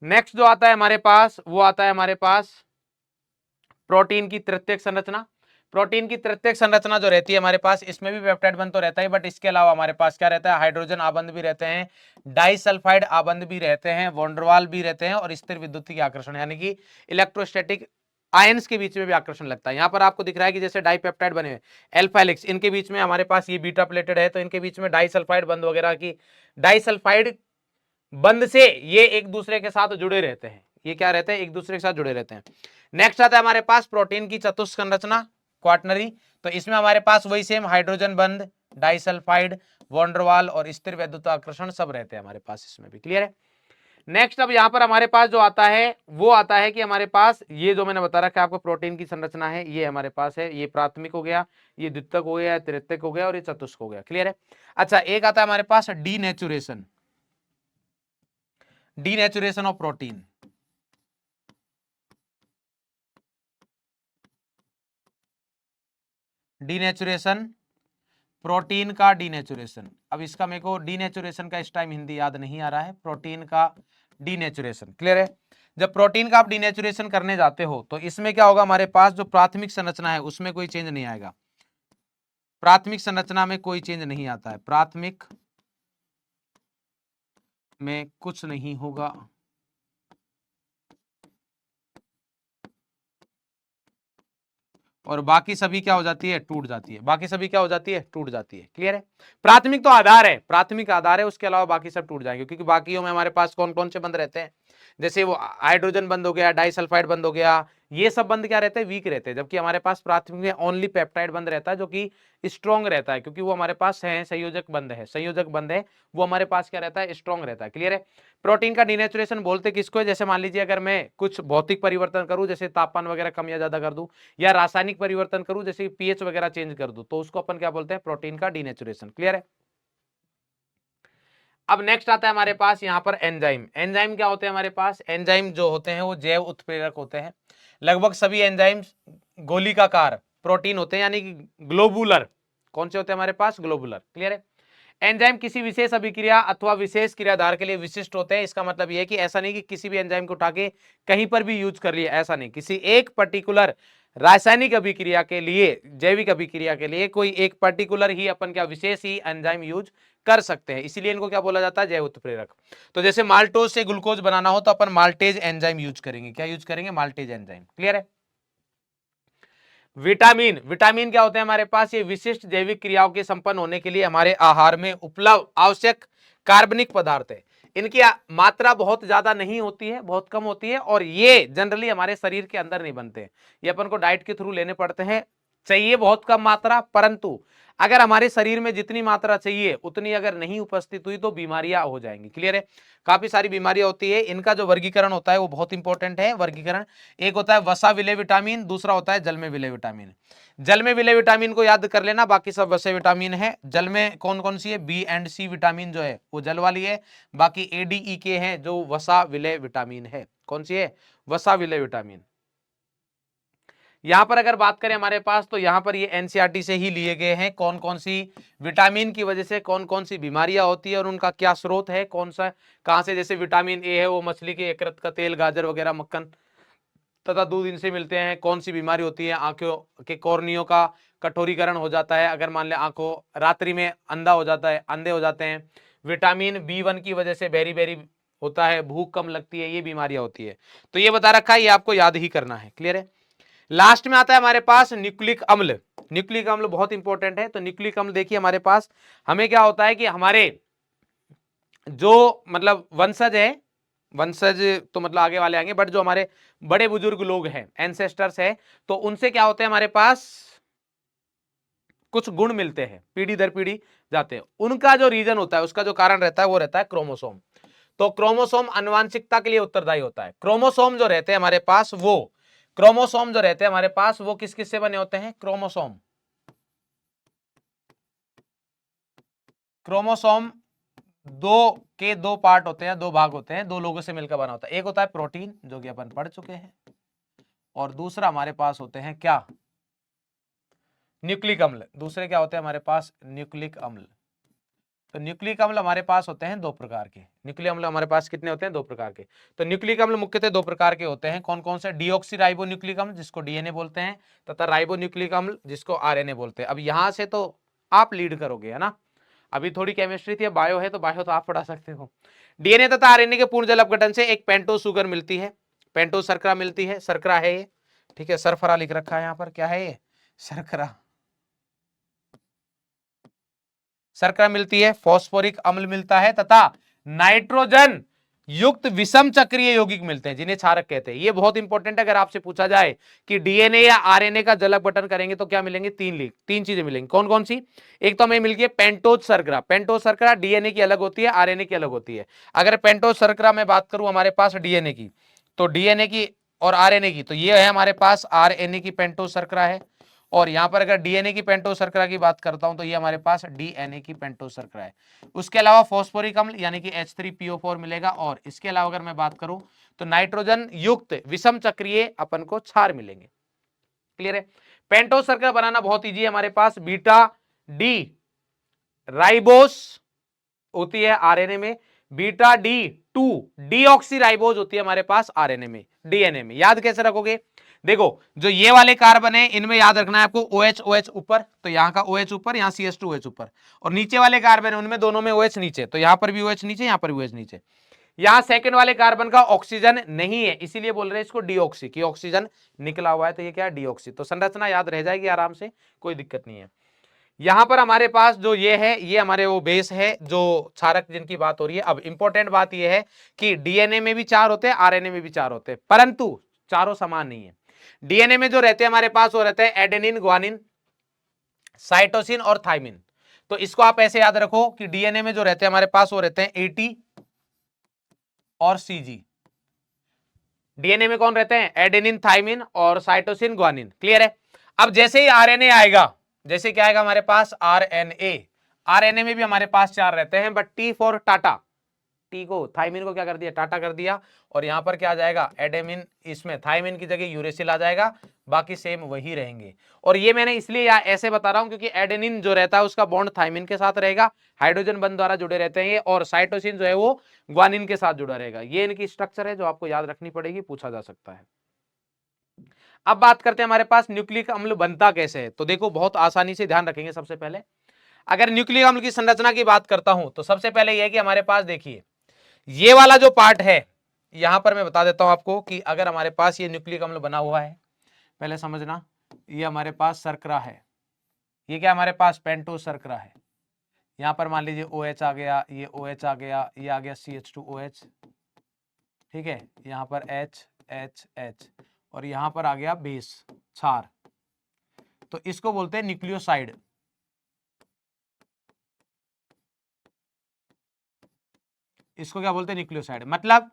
[SPEAKER 1] नेक्स्ट जो आता है हमारे पास, वो आता है हमारे पास प्रोटीन की तृतीयक संरचना। प्रोटीन की तृतीयक संरचना जो रहती है हमारे पास, इसमें भी पेप्टाइड बंध तो रहता है, बट इसके अलावा हमारे पास क्या रहता है? हाइड्रोजन आबंध भी रहते हैं, डाइसल्फाइड आबंध भी रहते हैं, वॉन्डरवाल भी रहते हैं, और स्थिर विद्युत की आकर्षण यानी कि इलेक्ट्रोस्टैटिक आयंस के बीच में भी आकर्षण लगता है। यहां पर आपको दिख रहा है कि जैसे डाइपेप्टाइड बने हुए अल्फा हेलिक्स, इनके बीच में हमारे पास ये बीटा प्लेटेड है, तो इनके बीच में डाइसल्फाइड बंध वगैरह की डाइसल्फाइड बंध से ये एक दूसरे के साथ जुड़े रहते हैं। ये क्या रहते हैं? एक दूसरे के साथ जुड़े रहते हैं। नेक्स्ट आता है हमारे पास प्रोटीन की चतुष्क संरचना, क्वाटनरी। तो इसमें हमारे पास वही सेम हाइड्रोजन बंध, डाइसल्फाइड, वॉन्डरवाल और स्थिर वैद्युताकर्षण सब रहते हैं हमारे पास इसमें भी। क्लियर है? नेक्स्ट अब यहां पर हमारे पास जो आता है वो आता है कि हमारे पास ये जो मैंने बता रखा है आपको प्रोटीन की संरचना है, ये हमारे पास है, ये प्राथमिक हो गया, ये द्वितीयक हो गया, तृतीयक हो गया और ये चतुष्क हो गया। क्लियर है? अच्छा, एक आता है हमारे पास denaturation, denaturation of protein. Denaturation, protein का डीनेचुरेशन। अब इसका मेरे को डीनेचुरेशन का इस टाइम हिंदी याद नहीं आ रहा है, प्रोटीन का डीनेचुरेशन। क्लियर है? जब प्रोटीन का आप डीनेचुरेशन करने जाते हो तो इसमें क्या होगा, हमारे पास जो प्राथमिक संरचना है उसमें कोई चेंज नहीं आएगा, प्राथमिक संरचना में कोई चेंज नहीं आता है, प्राथमिक में कुछ नहीं होगा। और बाकी सभी क्या हो जाती है? टूट जाती है। बाकी सभी क्या हो जाती है? टूट जाती है। क्लियर है? प्राथमिक तो आधार है, प्राथमिक आधार है, उसके अलावा बाकी सब टूट जाएंगे, क्योंकि बाकियों में हमारे पास कौन कौन से बंध रहते हैं? जैसे वो हाइड्रोजन बंद हो गया, डाइसल्फाइड बंद हो गया, ये सब बंद क्या रहते हैं? वीक रहते हैं। जबकि हमारे पास प्राथमिक में ओनली पेप्टाइड बंद रहता है जो कि स्ट्रॉन्ग रहता है, क्योंकि वो हमारे पास है संयोजक बंद है, संयोजक बंद है, वो हमारे पास क्या रहता है? स्ट्रॉन्ग रहता है। क्लियर है? प्रोटीन का डीनेचुरेशन बोलते किसको है? जैसे मान लीजिए अगर मैं कुछ भौतिक परिवर्तन करूं, जैसे तापमान वगैरह कम या ज्यादा कर दूं, या रासायनिक परिवर्तन करूं जैसे पीएच वगैरह चेंज कर दूं, तो उसको अपन क्या बोलते हैं? प्रोटीन का डीनेचुरेशन। क्लियर है? अब नेक्स्ट आता है हमारे पास यहाँ पर एंजाइम। एंजाइम क्या होते हैं हमारे पास? एंजाइम जो होते हैं वो जैव उत्प्रेरक होते हैं। लगभग सभी एंजाइम गोलिकाकार प्रोटीन होते हैं, यानी कि ग्लोबुलर। कौन से होते हैं हमारे पास? ग्लोबुलर। क्लियर है? एंजाइम किसी विशेष अभिक्रिया अथवा विशेष क्रियाधार के लिए विशिष्ट होते हैं। इसका मतलब यह है कि ऐसा नहीं कि किसी भी एंजाइम को उठा के कहीं पर भी यूज कर लिया, ऐसा नहीं। किसी एक पर्टिकुलर रासायनिक अभिक्रिया के लिए, जैविक अभिक्रिया के लिए कोई एक पर्टिकुलर ही अपन क्या विशेष ही एंजाइम यूज कर सकते हैं, इसीलिए इनको क्या बोला जाता है? जैव उत्प्रेरक। तो जैसे माल्टोज से ग्लूकोज बनाना हो तो अपन माल्टेज एंजाइम यूज करेंगे। क्या यूज करेंगे? Maltase enzyme. क्लियर है? विटामिन, विटामिन क्या होते हैं हमारे पास? ये विशिष्ट जैविक क्रियाओं के संपन्न होने के लिए हमारे आहार में उपलब्ध आवश्यक कार्बनिक पदार्थ है। इनकी मात्रा बहुत ज्यादा नहीं होती है, बहुत कम होती है, और ये जनरली हमारे शरीर के अंदर नहीं बनते, ये अपन को डाइट के थ्रू लेने पड़ते हैं। चाहिए बहुत कम मात्रा, परंतु अगर हमारे शरीर में जितनी मात्रा चाहिए उतनी अगर नहीं उपस्थित हुई तो बीमारियां हो जाएंगी। क्लियर है? काफी सारी बीमारियां होती है। इनका जो वर्गीकरण होता है वो बहुत इंपॉर्टेंट है। वर्गीकरण एक होता है वसा विलेय विटामिन, दूसरा होता है जल में विलेय विटामिन। जल में विलेय विटामिन को याद कर लेना, बाकी सब वसा विटामिन है। जल में कौन कौन सी है? बी एंड सी विटामिन जो है वो जल वाली है, बाकी ए डी ई के हैं जो वसा विलेय विटामिन है। कौन सी है? वसा विलेय विटामिन। यहां पर अगर बात करें हमारे पास, तो यहां पर ये एनसीईआरटी से ही लिए गए हैं, कौन कौन सी विटामिन की वजह से कौन कौन सी बीमारियां होती है और उनका क्या स्रोत है, कौन सा कहां से। जैसे विटामिन ए है वो मछली के यकृत का तेल, गाजर वगैरह, मक्खन तथा दूध, इनसे मिलते हैं। कौन सी बीमारी होती है? आंखों के कॉर्नियों का कठोरीकरण हो जाता है, अगर मान ले आंखों रात्रि में अंधा हो जाता है, अंधे हो जाते हैं। विटामिन B1 की वजह से बेरी बेरी होता है, भूख कम लगती है, ये बीमारियां होती है। तो ये बता रखा है, ये आपको याद ही करना है। क्लियर है? लास्ट में आता है हमारे पास न्यूक्लिक अम्ल। न्यूक्लिक अम्ल बहुत इंपॉर्टेंट है। तो न्यूक्लिक अम्ल देखिए हमारे पास, हमें क्या होता है कि हमारे जो मतलब वंशज है, वंशज तो मतलब आगे वाले आएंगे, बट जो हमारे बड़े बुजुर्ग लोग हैं, एंसेस्टर्स है, तो उनसे क्या होते हैं हमारे पास? कुछ गुण मिलते हैं, पीढ़ी दर पीढ़ी जाते हैं। उनका जो रीजन होता है, उसका जो कारण रहता है वो रहता है क्रोमोसोम। तो क्रोमोसोम आनुवांशिकता के लिए उत्तरदायी होता है। क्रोमोसोम जो रहते हैं हमारे पास, वो क्रोमोसोम जो रहते हैं हमारे पास वो किस किस से बने होते हैं? क्रोमोसोम, क्रोमोसोम दो पार्ट होते हैं, दो भाग होते हैं, दो लोगों से मिलकर बना होता है। एक होता है प्रोटीन जो कि अपन पढ़ चुके हैं, और दूसरा हमारे पास होते हैं क्या? न्यूक्लिक अम्ल। दूसरे क्या होते हैं हमारे पास? न्यूक्लिक अम्ल। तो न्यूक्लिक अम्ल हमारे पास होते हैं दो प्रकार के। न्यूक्लिक अम्ल हमारे पास कितने होते हैं? दो प्रकार के। तो न्यूक्लिक अम्ल मुख्यतः दो प्रकार के होते हैं। कौन कौन से? डीऑक्सी राइबो न्यूक्लिक अम्ल जिसको डीएनए बोलते हैं, तथा राइबो न्यूक्लिक अम्ल जिसको आरएनए बोलते हैं। अब यहां से तो आप लीड करोगे, है ना? अभी थोड़ी केमिस्ट्री थी, बायो है, तो बायो तो आप पढ़ा सकते हो। डीएनए तथा आरएनए के पूर्ण जल अपघटन से एक पेंटोज शुगर मिलती है, पेंटोज शर्करा मिलती है, शर्करा है ये, ठीक है, सरफरा लिख रखा है यहाँ पर, क्या है ये, शर्करा। शर्करा मिलती है, फॉस्फोरिक अम्ल मिलता है तथा नाइट्रोजन युक्त विषम चक्रीय यौगिक मिलते हैं जिन्हें क्षारक कहते हैं। ये बहुत इंपॉर्टेंट है, अगर आपसे पूछा जाए कि डीएनए या आरएनए का जलक गठन करेंगे तो क्या मिलेंगे, तीन चीजें मिलेंगी। कौन कौन सी, एक तो हमें मिल गई पेंटोज शर्करा। पेंटोज शर्करा डीएनए की अलग होती है, आरएनए की अलग होती है। अगर पेंटोज शर्करा में बात करूं हमारे पास डीएनए की, तो डीएनए की और आरएनए की, तो ये है हमारे पास आरएनए की पेंटोज शर्करा है। और यहां पर अगर डीएनए की पेंटोज शर्करा की बात करता हूं तो ये हमारे पास डीएनए की पेंटोज शर्करा है। उसके अलावा फॉस्फोरिक अम्ल यानी कि H3PO4 मिलेगा। और इसके अलावा अगर मैं बात करूं तो नाइट्रोजन युक्त विषम चक्रीय अपन को क्षार मिलेंगे। क्लियर है। पेंटोज शर्करा बनाना बहुत ईजी है, हमारे पास बीटा डी राइबोस होती है आरएनए में, बीटा डी 2 डीऑक्सी राइबोज होती है हमारे पास आरएनए में, डीएनए में। याद कैसे रखोगे, देखो जो ये वाले कार्बन है इनमें याद रखना है आपको OH OH ऊपर, तो यहाँ का OH ऊपर, यहाँ CH2OH ऊपर, और नीचे वाले कार्बन है उनमें दोनों में OH नीचे, तो यहाँ पर भी OH नीचे, यहाँ पर भी OH नीचे। यहाँ सेकंड वाले कार्बन का ऑक्सीजन नहीं है, इसीलिए बोल रहे हैं इसको डीऑक्सी, की ऑक्सीजन निकला हुआ है, तो ये क्या है, डीऑक्सी। तो संरचना याद रह जाएगी आराम से, कोई दिक्कत नहीं है। यहां पर हमारे पास जो ये है, ये हमारे वो बेस है जो क्षारक जिनकी बात हो रही है। अब इंपॉर्टेंट बात ये है कि डीएनए में भी 4 होते हैं, आरएनए में भी 4 होते हैं, परंतु चारों समान नहीं है। डीएनए में जो रहते हैं हमारे पास वो रहते हैं एडेनिन, ग्वानिन, साइटोसिन और थाइमिन। तो इसको आप ऐसे याद रखो कि डीएनए में जो रहते हैं हमारे पास वो रहते हैं एटी और सीजी। डीएनए में कौन रहते हैं, एडेनिन, थाइमिन और साइटोसिन, ग्वानिन। क्लियर है। अब जैसे ही आरएनए आएगा, जैसे क्या आएगा हमारे पास आरएनए, आरएनए में भी हमारे पास 4 रहते हैं, but T for Tata, T को, थाइमिन को क्या कर दिया, टाटा कर दिया। और यहां पर क्या आ जाएगा, एडेमिन, इसमें थाइमिन की जगह यूरेसिल आ जाएगा, बाकी सेम वही रहेंगे। और ये मैंने इसलिए ऐसे बता रहा हूं क्योंकि एडेनिन जो रहता है उसका बॉन्ड थाइमिन के साथ रहेगा, हाइड्रोजन बंध द्वारा जुड़े रहते हैं ये, और साइटोसिन जो है वो ग्वानिन के साथ जुड़ा रहेगा। ये इनकी स्ट्रक्चर है जो आपको याद रखनी पड़ेगी, पूछा जा सकता है। अब बात करते हैं हमारे पास न्यूक्लिक अम्ल बनता कैसे है। तो देखो बहुत आसानी से ध्यान रखेंगे। सबसे पहले अगर न्यूक्लिक अम्ल की संरचना की बात करता हूं तो सबसे पहले यह है कि हमारे पास देखिए ये वाला जो पार्ट है, यहां पर मैं बता देता हूं आपको कि अगर हमारे पास ये न्यूक्लिक अम्ल बना हुआ है, पहले समझना, ये हमारे पास शर्करा है, ये क्या हमारे पास पेंटोज शर्करा है। यहां पर मान लीजिए OH आ गया, ये OH आ गया, ये आ गया CH2OH, ठीक है, यहां पर H और यहां पर आ गया बेस, क्षार। तो इसको बोलते हैं न्यूक्लियोसाइड। इसको क्या बोलते हैं, न्यूक्लियोसाइड। मतलब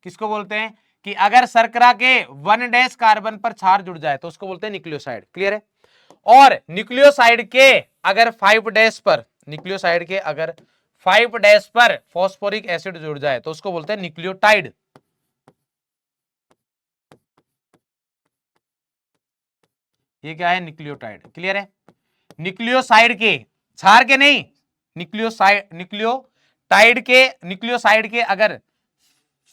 [SPEAKER 1] किसको बोलते हैं कि अगर शर्करा के 1 कार्बन पर क्षार जुड़ जाए तो उसको बोलते हैं न्यूक्लियोसाइड। क्लियर है। और न्यूक्लियोसाइड के अगर 5 पर, न्यूक्लियोसाइड के अगर 5 पर फॉस्फोरिक एसिड जुड़ जाए तो उसको बोलते हैं न्यूक्लियोटाइड। ये क्या है, न्यूक्लियोटाइड। क्लियर है। न्यूक्लियोसाइड के, क्षार के नहीं, न्यूक्लियोसाइड के अगर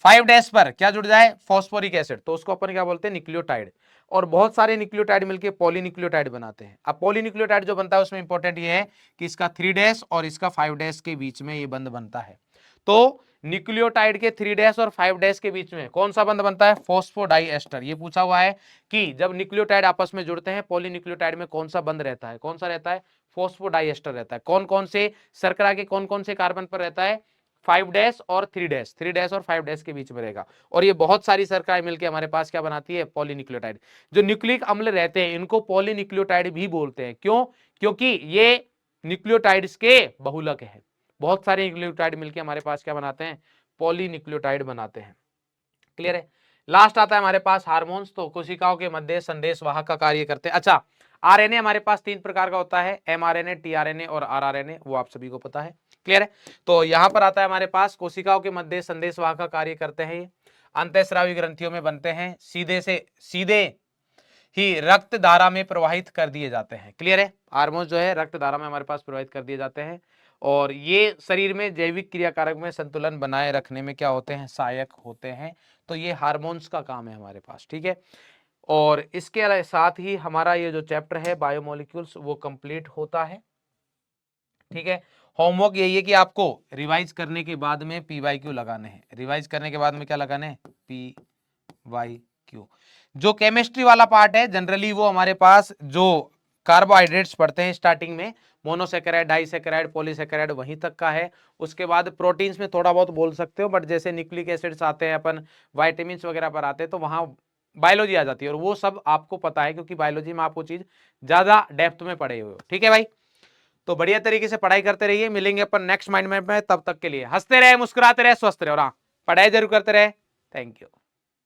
[SPEAKER 1] 5 पर क्या जुड़ जाए, फॉस्फोरिक एसिड, तो उसको अपन क्या बोलते हैं, न्यूक्लियोटाइड। और बहुत सारे न्यूक्लियोटाइड मिलकर पॉलीन्यूक्लियोटाइड बनाते हैं। अब पॉलीन्यूक्लियोटाइड जो बनता है उसमें इंपॉर्टेंट ये है कि इसका 3 और इसका 5 के बीच में ये बंध बनता है। तो न्यूक्लियोटाइड के 3 और 5 के बीच में कौन सा बंध बनता है, फॉस्फोडाइएस्टर। ये पूछा हुआ है कि जब न्यूक्लियोटाइड आपस में जुड़ते हैं पॉलीन्यूक्लियोटाइड में कौन सा बंध रहता है, कौन सा रहता है, फॉस्फोडाइएस्टर रहता है। कौन कौन से शर्करा के कौन कौन से कार्बन पर रहता है, 5 और 3 और 5 के बीच में रहेगा। और ये बहुत सारी शर्कराएं मिलकर हमारे पास क्या बनाती है, पॉलीन्यूक्लियोटाइड। जो न्यूक्लिक अम्ल रहते हैं इनको पॉलीन्यूक्लियोटाइड भी बोलते हैं। क्यों, क्योंकि ये न्यूक्लियोटाइड्स के बहुलक है। बहुत सारे न्यूक्लियोटाइड मिलकर हमारे पास क्या बनाते हैं, पॉलीन्यूक्लियोटाइड बनाते हैं। क्लियर है। लास्ट आता है हमारे पास हार्मोन्स। तो कोशिकाओं के मध्य संदेश वाहक का कार्य करते हैं। अच्छा, आरएनए हमारे पास 3 प्रकार का होता है, mRNA, tRNA और rRNA, वो आप सभी को पता है। क्लियर है। तो यहां पर आता है हमारे पास कोशिकाओं के मध्य संदेश वाहक का कार्य करते हैं, अंतःस्रावी ग्रंथियों में बनते हैं, सीधे ही रक्त धारा में प्रवाहित कर दिए जाते हैं। क्लियर है। हार्मोन जो है रक्त धारा में हमारे पास प्रवाहित कर दिए जाते हैं और ये शरीर में जैविक क्रियाकारक में संतुलन बनाए रखने में क्या होते हैं, सहायक होते हैं। तो ये हार्मोन्स का काम है हमारे पास। ठीक है। और इसके साथ ही हमारा ये जो चैप्टर है बायोमोलिक्यूल्स वो कंप्लीट होता है। ठीक है। होमवर्क यही है कि आपको रिवाइज करने के बाद में PYQ लगाने हैं। रिवाइज करने के बाद में क्या लगाने हैं, PYQ। MCQ। जो केमिस्ट्री वाला पार्ट है जनरली वो हमारे पास जो कार्बोहाइड्रेट्स पढ़ते हैं स्टार्टिंग में, मोनोसेकेराइड, डाइसेकेराइड, पॉलीसेकेराइड वहीं तक का है। उसके बाद प्रोटीन्स में थोड़ा बहुत बोल सकते हो, बट जैसे न्यूक्लिक एसिड्स आते हैं, अपन वाइटामिन वगैरह पर आते हैं, तो वहां बायोलॉजी आ जाती है, और वो सब आपको पता है क्योंकि बायोलॉजी में आप वो चीज ज्यादा डेप्थ में पढ़े हुए हो। ठीक है भाई, तो बढ़िया तरीके से पढ़ाई करते रहिए। मिलेंगे अपन नेक्स्ट माइंड मैप में, तब तक के लिए हंसते रहे, मुस्कुराते रहे, स्वस्थ रहे, और हाँ, पढ़ाई जरूर करते रहे। Thank you.